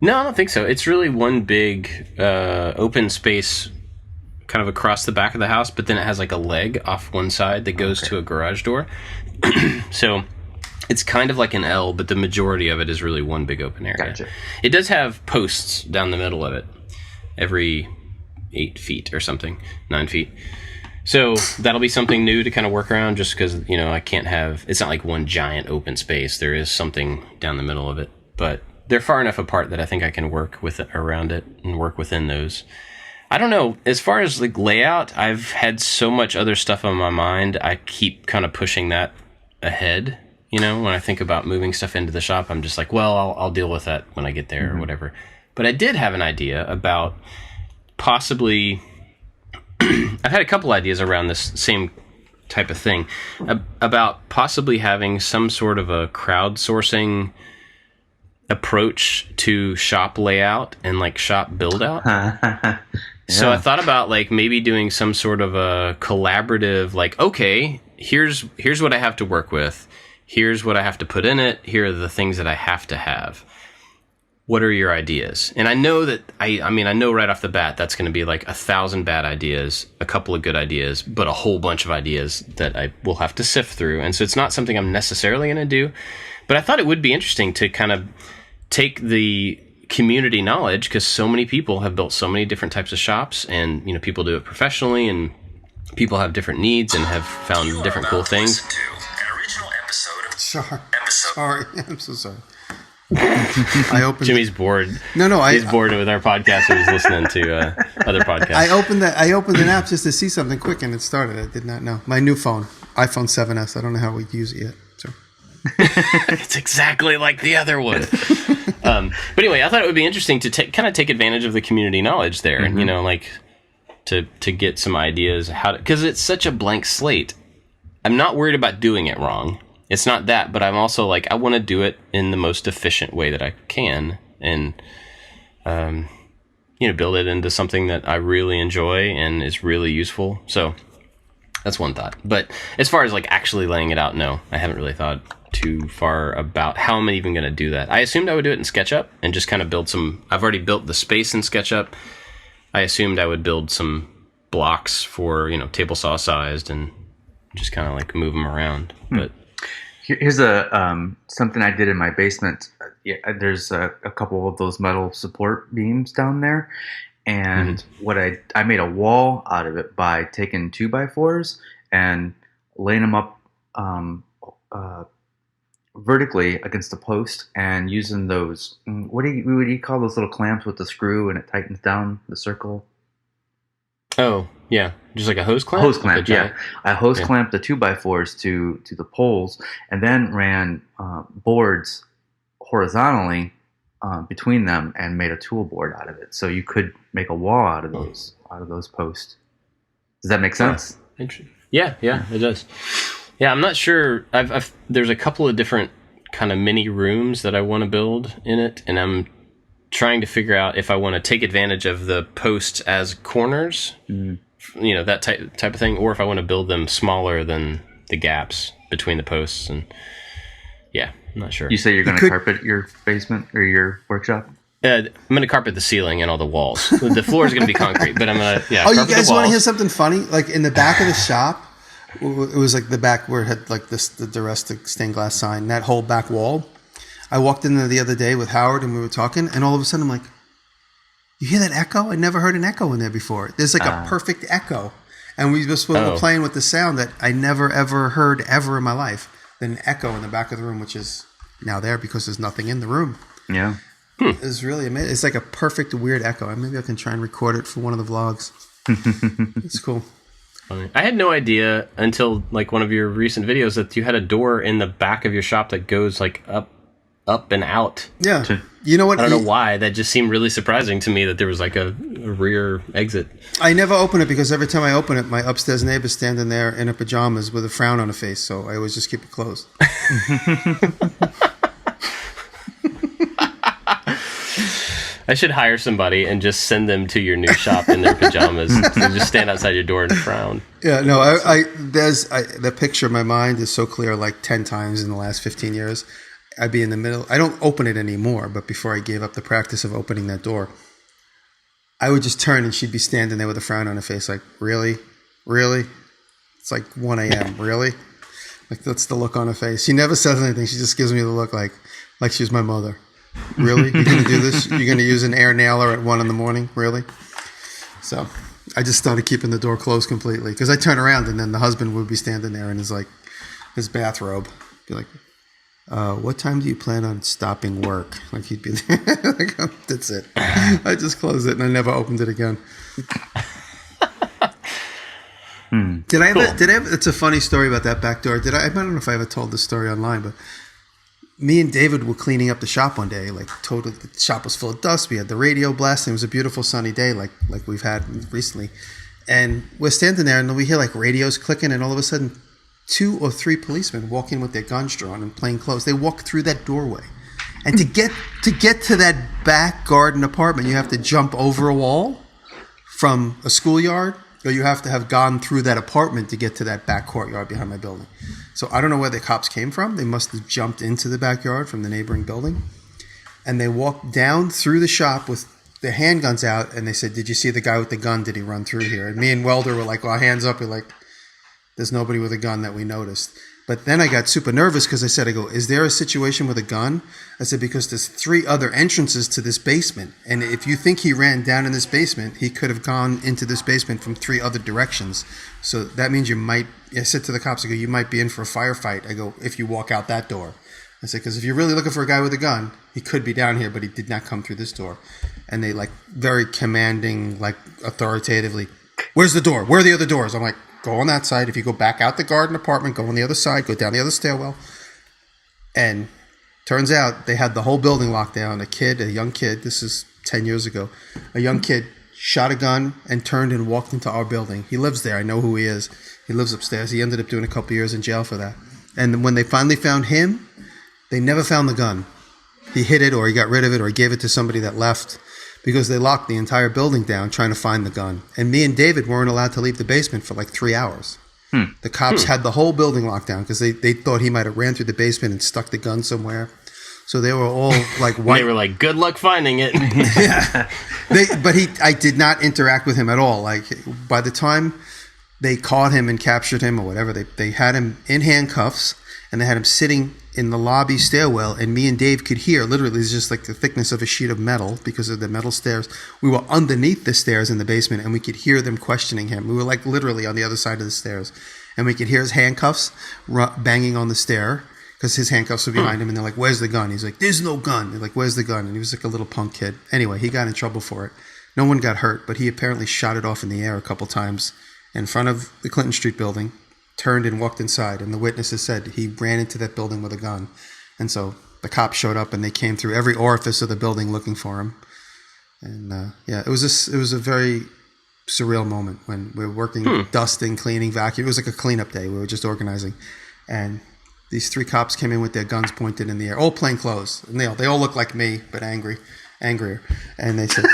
No, I don't think so. It's really one big open space kind of across the back of the house, but then it has like a leg off one side that goes to a garage door. So it's kind of like an L, but the majority of it is really one big open area. Gotcha. It does have posts down the middle of it, every 8 feet or something, 9 feet. So that'll be something new to kind of work around, just because, I can't have, it's not like one giant open space. There is something down the middle of it, but they're far enough apart that I think I can work with it, around it, and work within those. I don't know. As far as like layout, I've had so much other stuff on my mind. I keep kind of pushing that ahead. When I think about moving stuff into the shop, I'm just like, well, I'll deal with that when I get there or whatever. But I did have an idea about possibly, I've had a couple ideas around this same type of thing, about possibly having some sort of a crowdsourcing approach to shop layout and like shop build out. Yeah. So I thought about like maybe doing some sort of a collaborative, like, okay, here's what I have to work with. Here's what I have to put in it. Here are the things that I have to have. What are your ideas? And I know that, I know right off the bat, that's going to be like 1,000 bad ideas, a couple of good ideas, but a whole bunch of ideas that I will have to sift through. And so it's not something I'm necessarily going to do. But I thought it would be interesting to kind of take the community knowledge, because so many people have built so many different types of shops, and people do it professionally, and people have different needs and have found different cool things. Sorry, I'm so sorry. I opened. Jimmy's bored. No, he's bored with our podcast. He's listening to other podcasts. I opened an app just to see something quick, and it started. I did not know. My new phone, iPhone 7s. I don't know how we use it yet. So. It's exactly like the other one. But anyway, I thought it would be interesting to kind of take advantage of the community knowledge there, and like to get some ideas because it's such a blank slate. I'm not worried about doing it wrong. It's not that, but I'm also like, I want to do it in the most efficient way that I can, and build it into something that I really enjoy and is really useful. So that's one thought. But as far as like actually laying it out, no, I haven't really thought too far about how am I even going to do that. I assumed I would do it in SketchUp and just kind of build some. I've already built the space in SketchUp. I assumed I would build some blocks for table saw sized and just kind of like move them around. But here's something I did in my basement. There's a couple of those metal support beams down there, and what I made a wall out of it by taking 2x4s and laying them up vertically against the post and using those. What do you call those little clamps with the screw and it tightens down the circle? Oh, yeah. Just like a hose clamp? Hose clamp, yeah. I hose clamped the 2x4s to the poles and then ran boards horizontally between them and made a tool board out of it. So you could make a wall out of those posts. Does that make sense? Interesting. Yeah, it does. Yeah, I'm not sure. There's a couple of different kind of mini rooms that I want to build in it, and I'm trying to figure out if I want to take advantage of the posts as corners, that type of thing, or if I want to build them smaller than the gaps between the posts. And yeah, I'm not sure. You say you're going to carpet your basement or your workshop? I'm going to carpet the ceiling and all the walls. The floor is going to be concrete, but I'm going to Oh, you guys want to hear something funny? Like in the back of the shop, It was like the back where it had like the Diresta stained glass sign, that whole back wall. I walked in there the other day with Howard and we were talking, and all of a sudden I'm like, you hear that echo? I never heard an echo in there before. There's like a perfect echo. And we were playing with the sound that I never ever heard ever in my life. Then an echo in the back of the room, which is now there because there's nothing in the room. Yeah. It's really amazing. It's like a perfect weird echo. Maybe I can try and record it for one of the vlogs. It's cool. I had no idea until like one of your recent videos that you had a door in the back of your shop that goes like up and out. Yeah. You know what? I don't know why. That just seemed really surprising to me that there was like a rear exit. I never open it because every time I open it, my upstairs neighbor's standing there in her pajamas with a frown on her face. So I always just keep it closed. I should hire somebody and just send them to your new shop in their pajamas and just stand outside your door and frown. Yeah, no, the picture in my mind is so clear like 10 times in the last 15 years. I'd be in the middle. I don't open it anymore, but before I gave up the practice of opening that door, I would just turn and she'd be standing there with a frown on her face like, really? Really? It's like 1 a.m. Really? Like, that's the look on her face. She never says anything. She just gives me the look like she's my mother. Really? You're going to do this? You're going to use an air nailer at 1 a.m? Really? So I just started keeping the door closed completely because I turn around and then the husband would be standing there in his bathrobe. Be like, what time do you plan on stopping work? Like he'd be there. Like, oh, that's it. I just closed it and I never opened it again. Did I ever, it's a funny story about that back door. I don't know if I ever told this story online, but me and David were cleaning up the shop one day. Like, totally, the shop was full of dust. We had the radio blasting. It was a beautiful sunny day, like we've had recently. And we're standing there, and we hear like radios clicking, and all of a sudden, 2 or 3 policemen walk in with their guns drawn and plain clothes. They walk through that doorway, and to get to that back garden apartment, you have to jump over a wall from a schoolyard, or you have to have gone through that apartment to get to that back courtyard behind my building. So I don't know where the cops came from. They must have jumped into the backyard from the neighboring building. And they walked down through the shop with their handguns out. And they said, did you see the guy with the gun? Did he run through here? And me and Welder were like, well, hands up. We're like, there's nobody with a gun that we noticed. But then I got super nervous because I go, is there a situation with a gun? I said, because there's 3 other entrances to this basement. And if you think he ran down in this basement, he could have gone into this basement from 3 other directions. So that means I said to the cops, I go, you might be in for a firefight. I go, if you walk out that door. I said, because if you're really looking for a guy with a gun, he could be down here, but he did not come through this door. And they like very commanding, like authoritatively, where's the door? Where are the other doors? I'm like, go on that side. If you go back out the garden apartment, go on the other side, go down the other stairwell. And turns out they had the whole building locked down. A young kid, this is 10 years ago, a young kid shot a gun and turned and walked into our building. He lives there. I know who he is. He lives upstairs. He ended up doing a couple years in jail for that. And when they finally found him, they never found the gun. He hid it, or he got rid of it, or he gave it to somebody that left, because they locked the entire building down trying to find the gun. And me and David weren't allowed to leave the basement for like 3 hours. The cops had the whole building locked down because they thought he might have ran through the basement and stuck the gun somewhere. So they were all like white. They were like, good luck finding it. Yeah. I did not interact with him at all. Like, by the time they caught him and captured him or whatever, they had him in handcuffs and they had him sitting in the lobby stairwell, and me and Dave could hear, literally it's just like the thickness of a sheet of metal because of the metal stairs. We were underneath the stairs in the basement, and we could hear them questioning him. We were like literally on the other side of the stairs, and we could hear his handcuffs banging on the stair because his handcuffs were behind him, and they're like, where's the gun? He's like, there's no gun. They're like, where's the gun? And he was like a little punk kid. Anyway, he got in trouble for it. No one got hurt, but he apparently shot it off in the air a couple times in front of the Clinton Street building, turned and walked inside, and the witnesses said he ran into that building with a gun. And so the cops showed up and they came through every orifice of the building looking for him. And it was a very surreal moment when we were working, dusting, cleaning, vacuuming. It was like a cleanup day. We were just organizing, and these 3 cops came in with their guns pointed in the air, all plain clothes. And they all look like me, but angrier. And they said,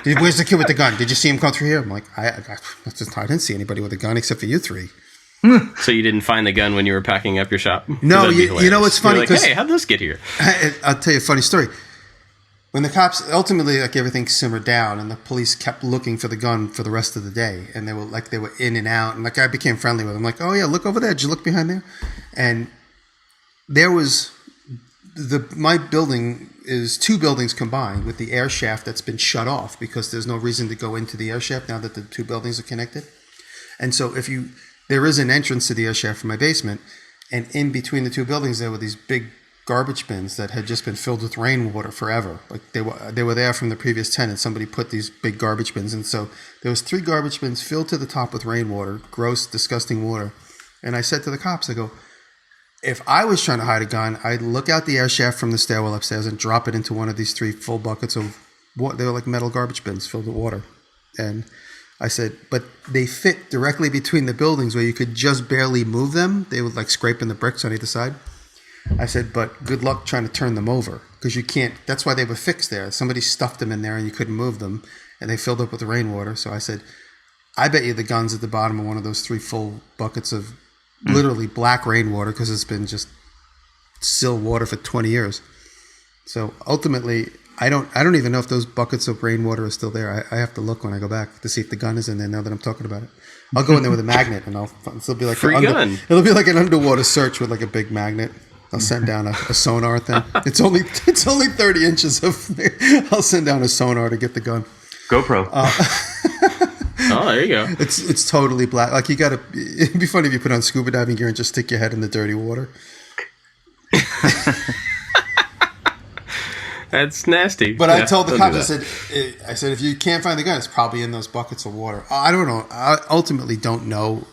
where's the kid with the gun? Did you see him come through here? I'm like, I didn't see anybody with a gun except for you 3. So you didn't find the gun when you were packing up your shop? No, you know what's funny? Like, hey, how'd this get here? I'll tell you a funny story. when the cops ultimately, like, everything simmered down, and the police kept looking for the gun for the rest of the day, and they were in and out, and like I became friendly with them, like, oh yeah, look over there, did you look behind there? And there was my building is 2 buildings combined with the air shaft that's been shut off because there's no reason to go into the air shaft now that the 2 buildings are connected. And so there is an entrance to the air shaft from my basement, and in between the 2 buildings there were these big garbage bins that had just been filled with rainwater forever. Like they were there from the previous tenant. Somebody put these big garbage bins, and so there was 3 garbage bins filled to the top with rainwater, gross, disgusting water. And I said to the cops, I go, if I was trying to hide a gun, I'd look out the air shaft from the stairwell upstairs and drop it into one of these 3 full buckets of what they were like metal garbage bins filled with water. And I said, but they fit directly between the buildings where you could just barely move them. They were like scraping the bricks on either side. I said, but good luck trying to turn them over because you can't. That's why they were fixed there. Somebody stuffed them in there and you couldn't move them, and they filled up with rainwater. So I said, I bet you the gun's at the bottom of one of those 3 full buckets of literally black rainwater because it's been just still water for 20 years. So ultimately, I don't even know if those buckets of rainwater are still there. I have to look when I go back to see if the gun is in there now that I'm talking about it. I'll go in there with a magnet and it'll be like gun. It'll be like an underwater search with like a big magnet. I'll send down a sonar thing. It's only 30 inches of. I'll send down a sonar to get the gun. GoPro. Oh, there you go. It's totally black. Like it'd be funny if you put on scuba diving gear and just stick your head in the dirty water. That's nasty. But I told the cops, I said, if you can't find the gun, it's probably in those buckets of water. I don't know. I ultimately don't know.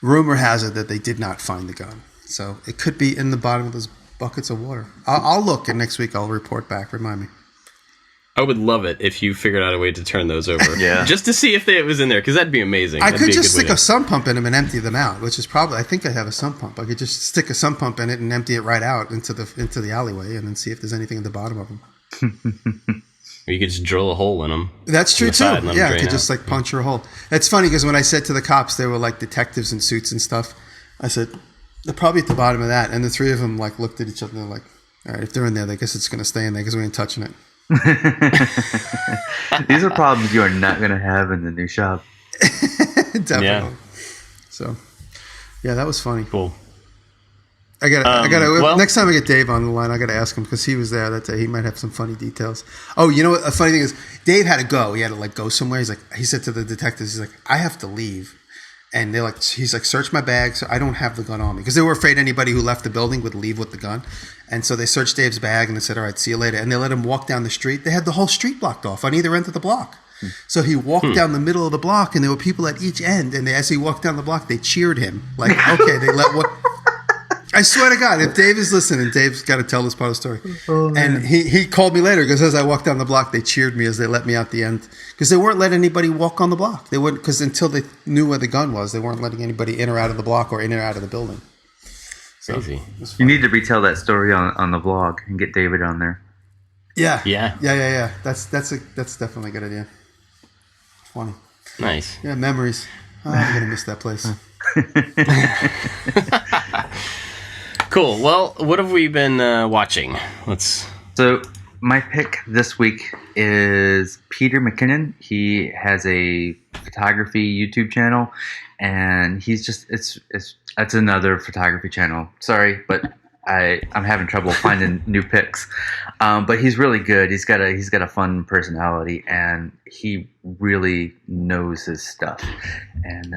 Rumor has it that they did not find the gun. So it could be in the bottom of those buckets of water. I'll look, and next week I'll report back. Remind me. I would love it if you figured out a way to turn those over. Yeah. Just to see if it was in there, because that'd be amazing. I could just stick a sump pump in them and empty them out, which is probably, I think I have a sump pump. I could just stick a sump pump in it and empty it right out into the alleyway and then see if there's anything at the bottom of them. Or you could just drill a hole in them. That's true too. Yeah, I could just like puncture a hole. It's funny because when I said to the cops, they were like detectives in suits and stuff. I said, they're probably at the bottom of that. And the 3 of them like looked at each other and they're like, all right, if they're in there, I guess it's going to stay in there because we ain't touching it. These are problems you are not going to have in the new shop. Definitely. Yeah. So, yeah, that was funny. Cool. I gotta. Well, next time I get Dave on the line, I gotta ask him because he was there that day. He might have some funny details. Oh, you know what? A funny thing is, Dave had to go. He had to like go somewhere. He said to the detectives, he's like, I have to leave. And he's like, search my bag so I don't have the gun on me. Because they were afraid anybody who left the building would leave with the gun. And so they searched Dave's bag and they said, all right, see you later. And they let him walk down the street. They had the whole street blocked off on either end of the block. So he walked down the middle of the block and there were people at each end. And as he walked down the block, they cheered him. Like, okay, they let what... I swear to God, if Dave is listening, Dave's got to tell this part of the story. Oh, and he called me later because as I walked down the block, they cheered me as they let me out the end. Because they weren't letting anybody walk on the block. They wouldn't, because until they knew where the gun was, they weren't letting anybody in or out of the block or in or out of the building. So, crazy. You need to retell that story on the blog and get David on there. Yeah. That's definitely a good idea. Funny. Nice. Yeah, memories. Oh, I'm going to miss that place. Cool. Well, what have we been watching? So my pick this week is Peter McKinnon. He has a photography YouTube channel, and he's just it's another photography channel. Sorry, but I'm having trouble finding new picks. But he's really good. He's got a fun personality, and he really knows his stuff. And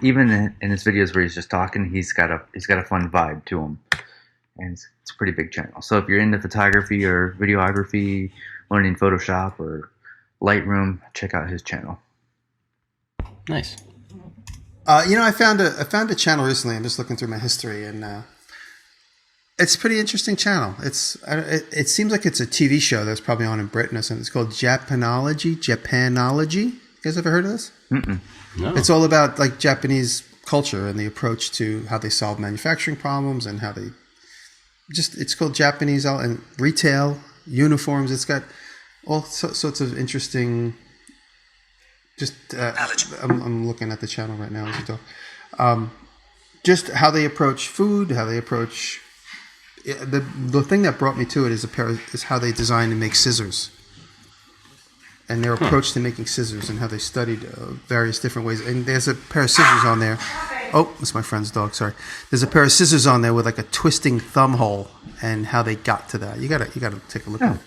even in his videos where he's just talking, he's got a fun vibe to him. And it's a pretty big channel. So if you're into photography or videography, learning Photoshop or Lightroom, check out his channel. Nice. I found a channel recently. I'm just looking through my history, and it's a pretty interesting channel. It seems like it's a TV show that's probably on in Britain or something. It's called Japanology. You guys ever heard of this? Mm-mm. No. It's all about like Japanese culture and the approach to how they solve manufacturing problems and how they it's called Japanese and retail, uniforms. It's got all sorts of interesting. I'm looking at the channel right now as you talk. Just how they approach food, how they approach The thing that brought me to it is how they design and make scissors, and their approach to making scissors, and how they studied various different ways. And there's a pair of scissors on there. Oh, that's my friend's dog. Sorry. There's a pair of scissors on there with like a twisting thumb hole, and how they got to that. You gotta take a look at it.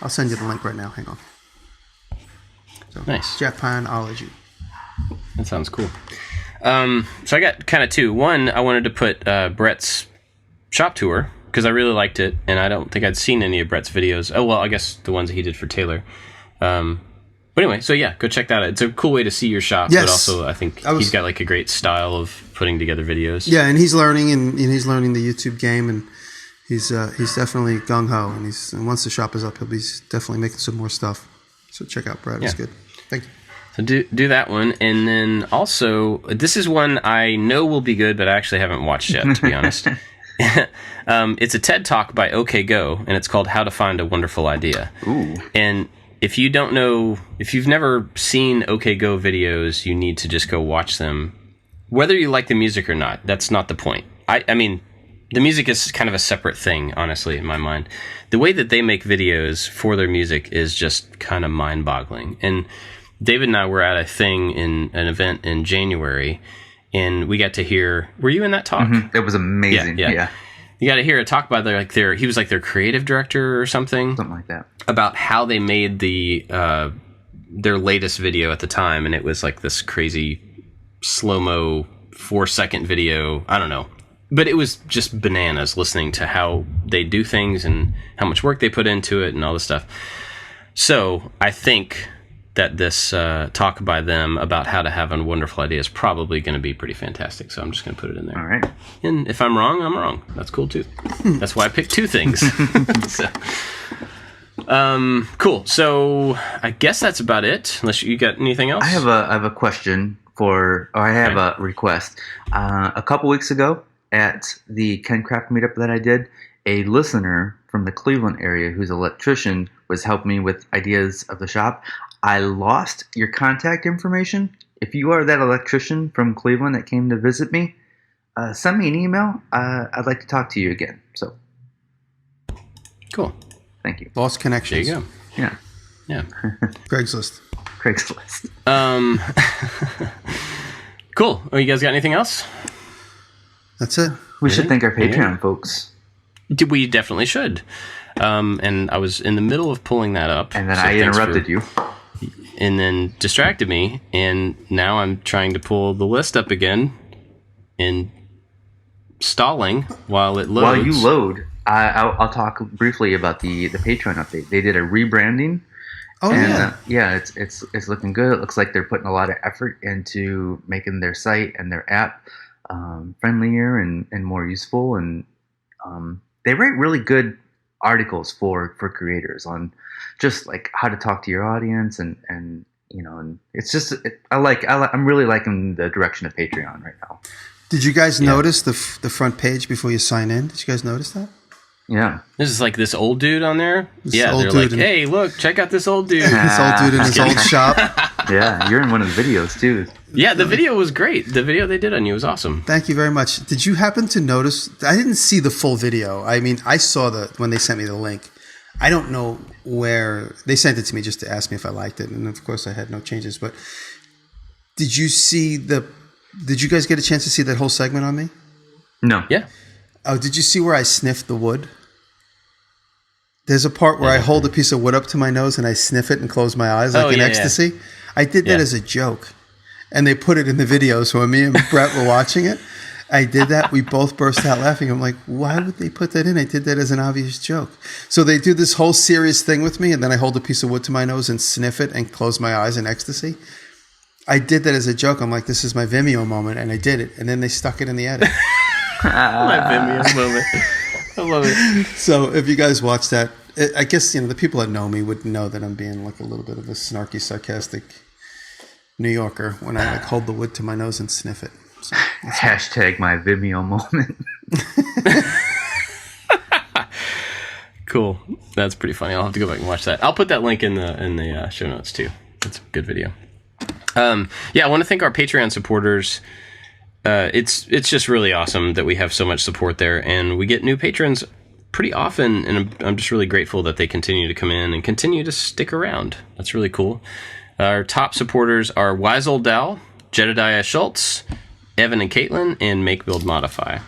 I'll send you the link right now. Hang on. So, nice. Japanology. That sounds cool. So I got kind of two. One, I wanted to put Brett's shop tour because I really liked it, and I don't think I'd seen any of Brett's videos. Oh, well, I guess the ones that he did for Taylor. But anyway, so yeah, go check that out. It's a cool way to see your shop, yes. But also I think he's got like a great style of putting together videos. Yeah, and he's learning, and he's learning the YouTube game, and he's definitely gung ho, and once the shop is up, he'll be definitely making some more stuff. So check out Brett. It's good. Thank you. So do that one, and then also this is one I know will be good, but I actually haven't watched yet, to be honest. It's a TED Talk by OK Go, and it's called How to Find a Wonderful Idea. Ooh. And if you don't know, if you've never seen OK Go videos, you need to just go watch them. Whether you like the music or not, that's not the point. I mean, the music is kind of a separate thing, honestly, in my mind. The way that they make videos for their music is just kind of mind-boggling. And David and I were at an event in January, and we got to hear. Were you in that talk? Mm-hmm. It was amazing. Yeah. You got to hear a talk by he was like their creative director or something like that, about how they made their latest video at the time, and it was like this crazy slow-mo 4-second video. I don't know, but it was just bananas listening to how they do things and how much work they put into it and all this stuff. So I think that this talk by them about how to have a wonderful idea is probably going to be pretty fantastic. So I'm just going to put it in there. All right. And if I'm wrong, I'm wrong. That's cool too. That's why I picked two things. So, cool. So I guess that's about it. Unless you got anything else? I have a question I have a request. A couple weeks ago at the KenCraft meetup that I did, a listener from the Cleveland area who's an electrician was helping me with ideas of the shop. I lost your contact information. If you are that electrician from Cleveland that came to visit me, send me an email. I'd like to talk to you again. So, cool. Thank you. Lost connections. There you go. Yeah. Craigslist. Cool. Oh, you guys got anything else? That's it. We should thank our Patreon folks. We definitely should. And I was in the middle of pulling that up. And then I interrupted you. And then distracted me. And now I'm trying to pull the list up again and stalling while it loads. While you load, I'll talk briefly about the Patreon update. They did a rebranding. Oh, and, it's looking good. It looks like they're putting a lot of effort into making their site and their app friendlier and more useful. And they write really good articles for creators on just like how to talk to your audience and it's just I'm really liking the direction of Patreon right now. Did you guys notice the front page before you sign in? Did you guys notice that? Yeah. This is like this old dude on there. They're like, hey, look, check out this old dude. This old dude in his old shop. Yeah, you're in one of the videos too. Yeah, the video was great. The video they did on you was awesome. Thank you very much. Did you happen to notice? I didn't see the full video. I mean, I saw when they sent me the link. I don't know where they sent it to me just to ask me if I liked it, and of course I had no changes. But did you guys get a chance to see that whole segment on me? No. Yeah. Oh, did you see where I sniffed the wood? There's a part where I hold a piece of wood up to my nose and I sniff it and close my eyes like in ecstasy. Yeah. I did that as a joke. And they put it in the video. So when me and Brett were watching it, I did that. We both burst out laughing. I'm like, why would they put that in? I did that as an obvious joke. So they do this whole serious thing with me, and then I hold a piece of wood to my nose and sniff it and close my eyes in ecstasy. I did that as a joke. I'm like, this is my Vimeo moment, and I did it. And then they stuck it in the edit. My Vimeo moment. I love it. So if you guys watch that, I guess the people that know me would know that I'm being like a little bit of a snarky, sarcastic New Yorker when I like hold the wood to my nose and sniff it. So, hashtag my Vimeo moment. Cool. That's pretty funny. I'll have to go back and watch that. I'll put that link in the show notes too. It's a good video. I want to thank our Patreon supporters. it's just really awesome that we have so much support there, and we get new patrons pretty often, and I'm just really grateful that they continue to come in and continue to stick around. That's really cool. Our top supporters are Wise Old Dal, Jedediah Schultz, Evan and Caitlin, and Make Build Modify.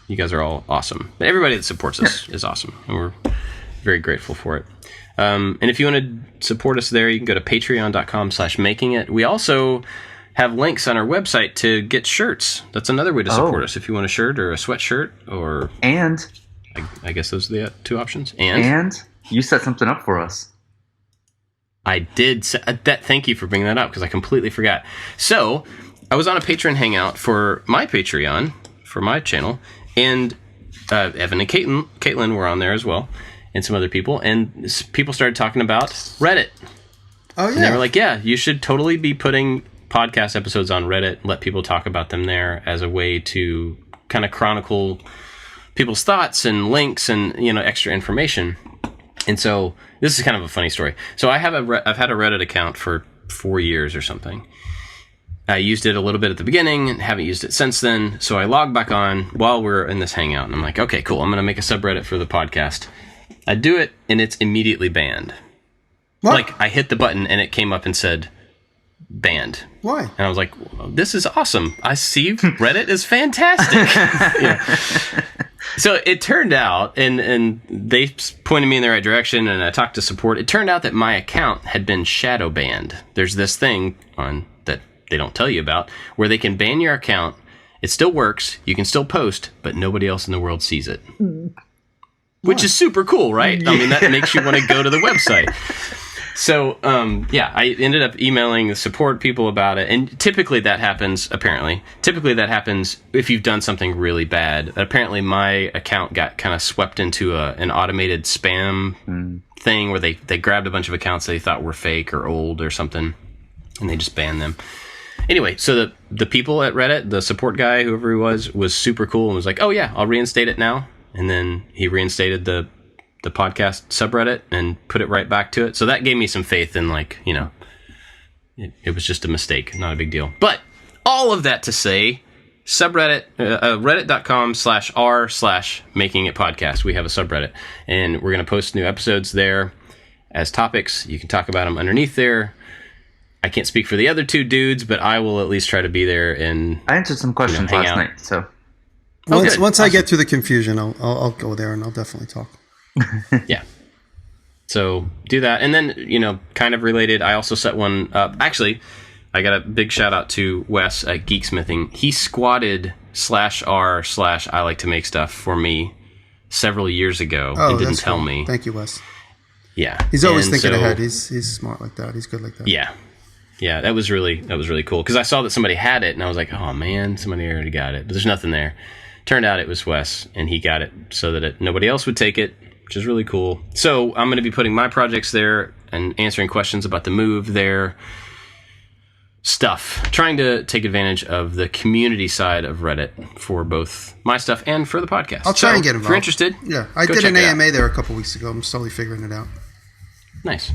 You guys are all awesome. But everybody that supports us is awesome, and we're very grateful for it. And if you want to support us there, you can go to patreon.com/makingit. We also have links on our website to get shirts. That's another way to support us. If you want a shirt or a sweatshirt, or I guess those are the two options. And you set something up for us. I did that. Thank you for bringing that up, because I completely forgot. So I was on a Patreon hangout for my Patreon, for my channel, and Evan and Caitlin were on there as well, and some other people, and people started talking about Reddit. Oh, yeah. And they were like, yeah, you should totally be putting podcast episodes on Reddit, let people talk about them there as a way to kind of chronicle people's thoughts and links and, extra information. And so this is kind of a funny story. So I've had a Reddit account for 4 years or something. I used it a little bit at the beginning and haven't used it since then. So I logged back on while we're in this hangout, and I'm like, okay, cool. I'm going to make a subreddit for the podcast. I do it, and it's immediately banned. What? Like, I hit the button, and it came up and said, banned. Why? And I was like, well, this is awesome. I see Reddit is fantastic. So it turned out, and they pointed me in the right direction, and I talked to support. It turned out that my account had been shadow banned. There's this thing on that they don't tell you about, where they can ban your account. It still works. You can still post, but nobody else in the world sees it. Which is super cool, right? I mean, that makes you want to go to the website. So, I ended up emailing the support people about it. And typically that happens if you've done something really bad. Apparently my account got kind of swept into an automated spam thing where they grabbed a bunch of accounts they thought were fake or old or something, and they just banned them. Anyway, so the people at Reddit, the support guy, whoever he was super cool and was like, oh yeah, I'll reinstate it now. And then he reinstated the podcast subreddit and put it right back to it. So that gave me some faith in, it was just a mistake, not a big deal. But all of that to say, subreddit, reddit.com/r/makingitpodcast. We have a subreddit, and we're going to post new episodes there as topics. You can talk about them underneath there. I can't speak for the other two dudes, but I will at least try to be there and I answered some questions last night, so once I get through the confusion, I'll go there and I'll definitely talk. Yeah. So do that. And then, kind of related, I also set one up. Actually, I got a big shout out to Wes at Geeksmithing. He squatted /r/I like to make stuff for me several years ago and didn't tell me. Thank you, Wes. Yeah. He's always thinking ahead. He's smart like that. He's good like that. Yeah. Yeah, that was really cool, because I saw that somebody had it and I was like, oh man, somebody already got it. But there's nothing there. Turned out it was Wes, and he got it so that nobody else would take it, which is really cool. So I'm going to be putting my projects there and answering questions about the move there. Stuff. Trying to take advantage of the community side of Reddit for both my stuff and for the podcast. I'll try and get involved. If you're interested, yeah, I did an AMA there a couple weeks ago. I'm slowly figuring it out. Nice.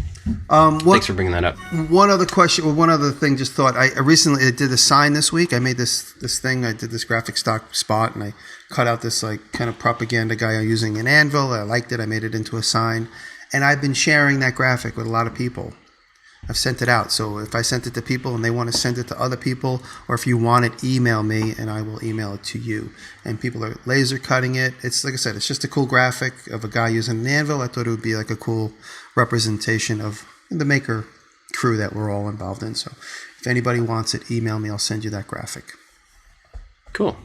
Thanks for bringing that up. One other thing. Just thought. I recently did a sign this week. I made this thing. I did this graphic stock spot, and I cut out this kind of propaganda guy using an anvil. I liked it. I made it into a sign, and I've been sharing that graphic with a lot of people. I've sent it out. So if I sent it to people and they want to send it to other people, or if you want it, email me and I will email it to you. And people are laser cutting it. It's like I said, it's just a cool graphic of a guy using an anvil. I thought it would be like a cool representation of the maker crew that we're all involved in. So if anybody wants it, email me. I'll send you that graphic. Cool.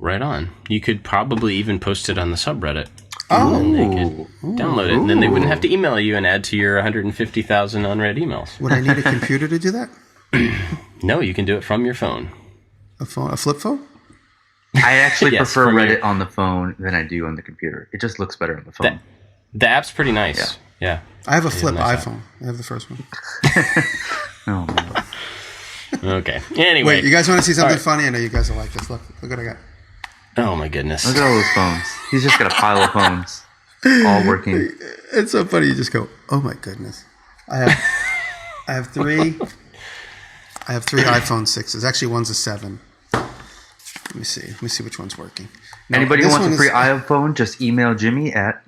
Right on. You could probably even post it on the subreddit. Oh. And they could download it, and then they wouldn't have to email you and add to your 150,000 unread emails. Would I need a computer to do that? No, you can do it from your phone. A flip phone? I actually prefer Reddit on the phone than I do on the computer. It just looks better on the phone. The app's pretty nice. Yeah. I have a flip iPhone. I have the first one. Oh, man. Okay. Anyway. Wait, you guys want to see something funny? I know you guys will like this. Look what I got. Oh, my goodness. Look at all those phones. He's just got a pile of phones, all working. It's so funny. You just go, oh, my goodness. I have three iPhone 6s. Actually, one's a 7. Let me see. Let me see which one's working. No, Anybody who this wants one a free is- iPhone, just email Jimmy at.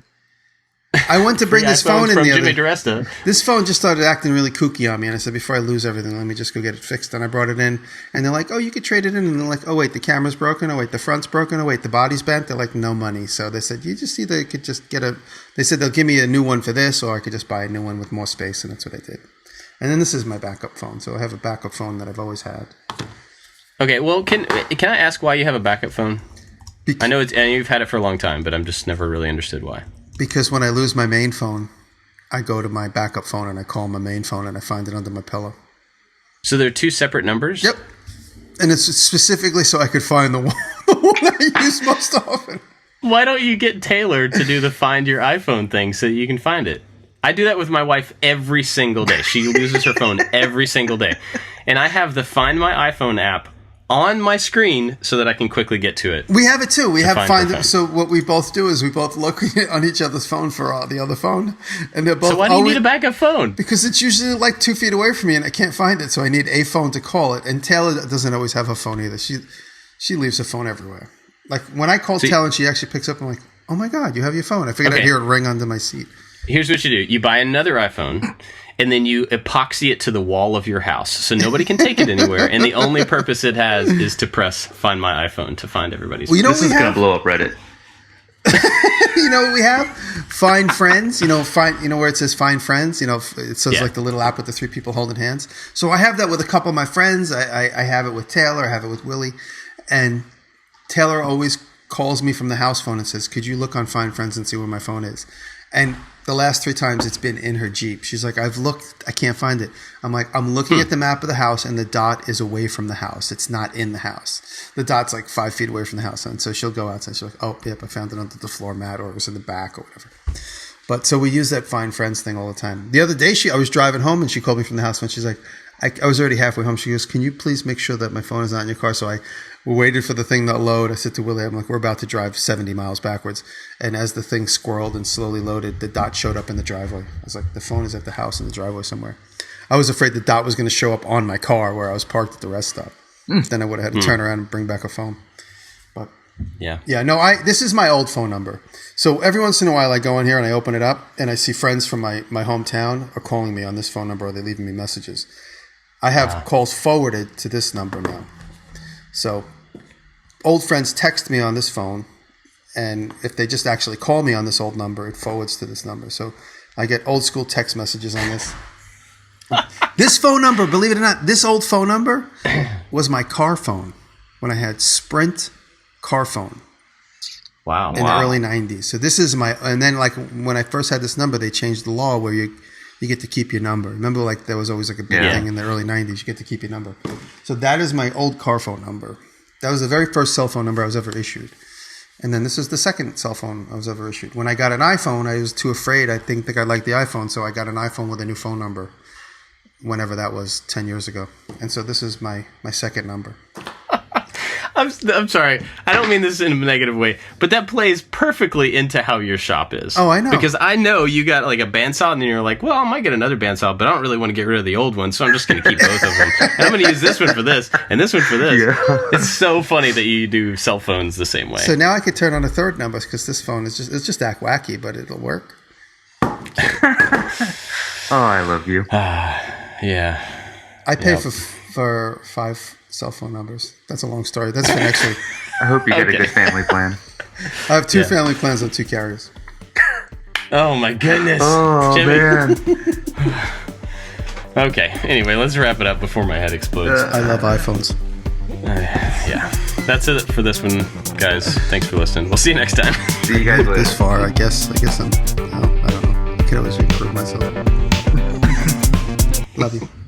I went to bring this phone in from the Jimmy other. Diresta. This phone just started acting really kooky on me, and I said, before I lose everything, let me just go get it fixed. And I brought it in, and they're like, "Oh, you could trade it in." And they're like, "Oh, wait, the camera's broken. Oh, wait, the front's broken. Oh, wait, the body's bent." They're like, "No money." So they said, "You just either could just get a." They said they'll give me a new one for this, or I could just buy a new one with more space, and that's what I did. And then this is my backup phone. So I have a backup phone that I've always had. Okay, well, can I ask why you have a backup phone? I know you've had it for a long time, but I'm just never really understood why. Because when I lose my main phone, I go to my backup phone and I call my main phone and I find it under my pillow. So they're two separate numbers? Yep. And it's specifically so I could find the one I use most often. Why don't you get tailored to do the find your iPhone thing so that you can find it? I do that with my wife every single day. She loses her phone every single day. And I have the Find My iPhone app on my screen so that I can quickly get to it. We have it too. We have find find her it. phone. So what we both do is we both look on each other's phone for the other phone, and they're both. So why do you need a backup phone? Because it's usually like 2 feet away from me, and I can't find it. So I need a phone to call it. And Taylor doesn't always have a phone either. She leaves her phone everywhere. Like when I call Taylor, and she actually picks up. I'm like, "Oh my god, you have your phone!" I figured I'd hear it ring under my seat. Here's what you do. You buy another iPhone, and then you epoxy it to the wall of your house so nobody can take it anywhere. And the only purpose it has is to press Find My iPhone to find everybody's. Well, you know This what is we going have? to blow up Reddit. You know what we have? Find friends. Where it says find friends. It says like the little app with the 3 people holding hands. So I have that with a couple of my friends. I have it with Taylor. I have it with Willie. And Taylor always calls me from the house phone and says, "Could you look on Find Friends and see where my phone is?" And the last 3 times it's been in her Jeep. She's like, "I've looked, I can't find it." I'm like, "I'm looking at the map of the house and the dot is away from the house. It's not in the house. The dot's like 5 feet away from the house." And so she'll go outside. She's like, "Oh, yep, I found it under the floor mat, or it was in the back or whatever." But so we use that Find Friends thing all the time. The other day I was driving home and she called me from the house and she's like, I was already halfway home. She goes, "Can you please make sure that my phone is not in your car?" So we waited for the thing to load. I said to Willie, I'm like, "We're about to drive 70 miles backwards." And as the thing squirreled and slowly loaded, the dot showed up in the driveway. I was like, the phone is at the house in the driveway somewhere. I was afraid the dot was going to show up on my car where I was parked at the rest stop. Then I would have had to turn around and bring back a phone. But Yeah. this is my old phone number. So every once in a while I go in here and I open it up and I see friends from my hometown are calling me on this phone number, or they're leaving me messages. I have calls forwarded to this number now. So old friends text me on this phone, and if they just actually call me on this old number, it forwards to this number. So I get old school text messages on this. This phone number, believe it or not, this old phone number was my car phone when I had Sprint car phone. Wow. In the early 90s. So this is and then like when I first had this number, they changed the law where you get to keep your number. Remember, like there was always like a big thing in the early 90s. You get to keep your number. So that is my old car phone number. That was the very first cell phone number I was ever issued. And then this is the second cell phone I was ever issued. When I got an iPhone, I was too afraid. I didn't think I liked the iPhone. So I got an iPhone with a new phone number whenever that was 10 years ago. And so this is my second number. I'm sorry. I don't mean this in a negative way, but that plays perfectly into how your shop is. Oh, I know. Because I know you got like a bandsaw, and then you're like, well, I might get another bandsaw, but I don't really want to get rid of the old one, so I'm just going to keep both of them. And I'm going to use this one for this, and this one for this. Yeah. It's so funny that you do cell phones the same way. So now I could turn on a third number because this phone is just act wacky, but it'll work. Oh, I love you. Yeah. I pay for 5 cell phone numbers. That's a long story. That's for next week. I hope you get a good family plan. I have 2 family plans on 2 carriers. Oh my goodness. Oh, Jimmy. man. Okay. Anyway, let's wrap it up before my head explodes. I love iPhones. Yeah. That's it for this one, guys. Thanks for listening. We'll see you next time. See you guys later. This far, I guess I don't know. I could always improve myself. Love you.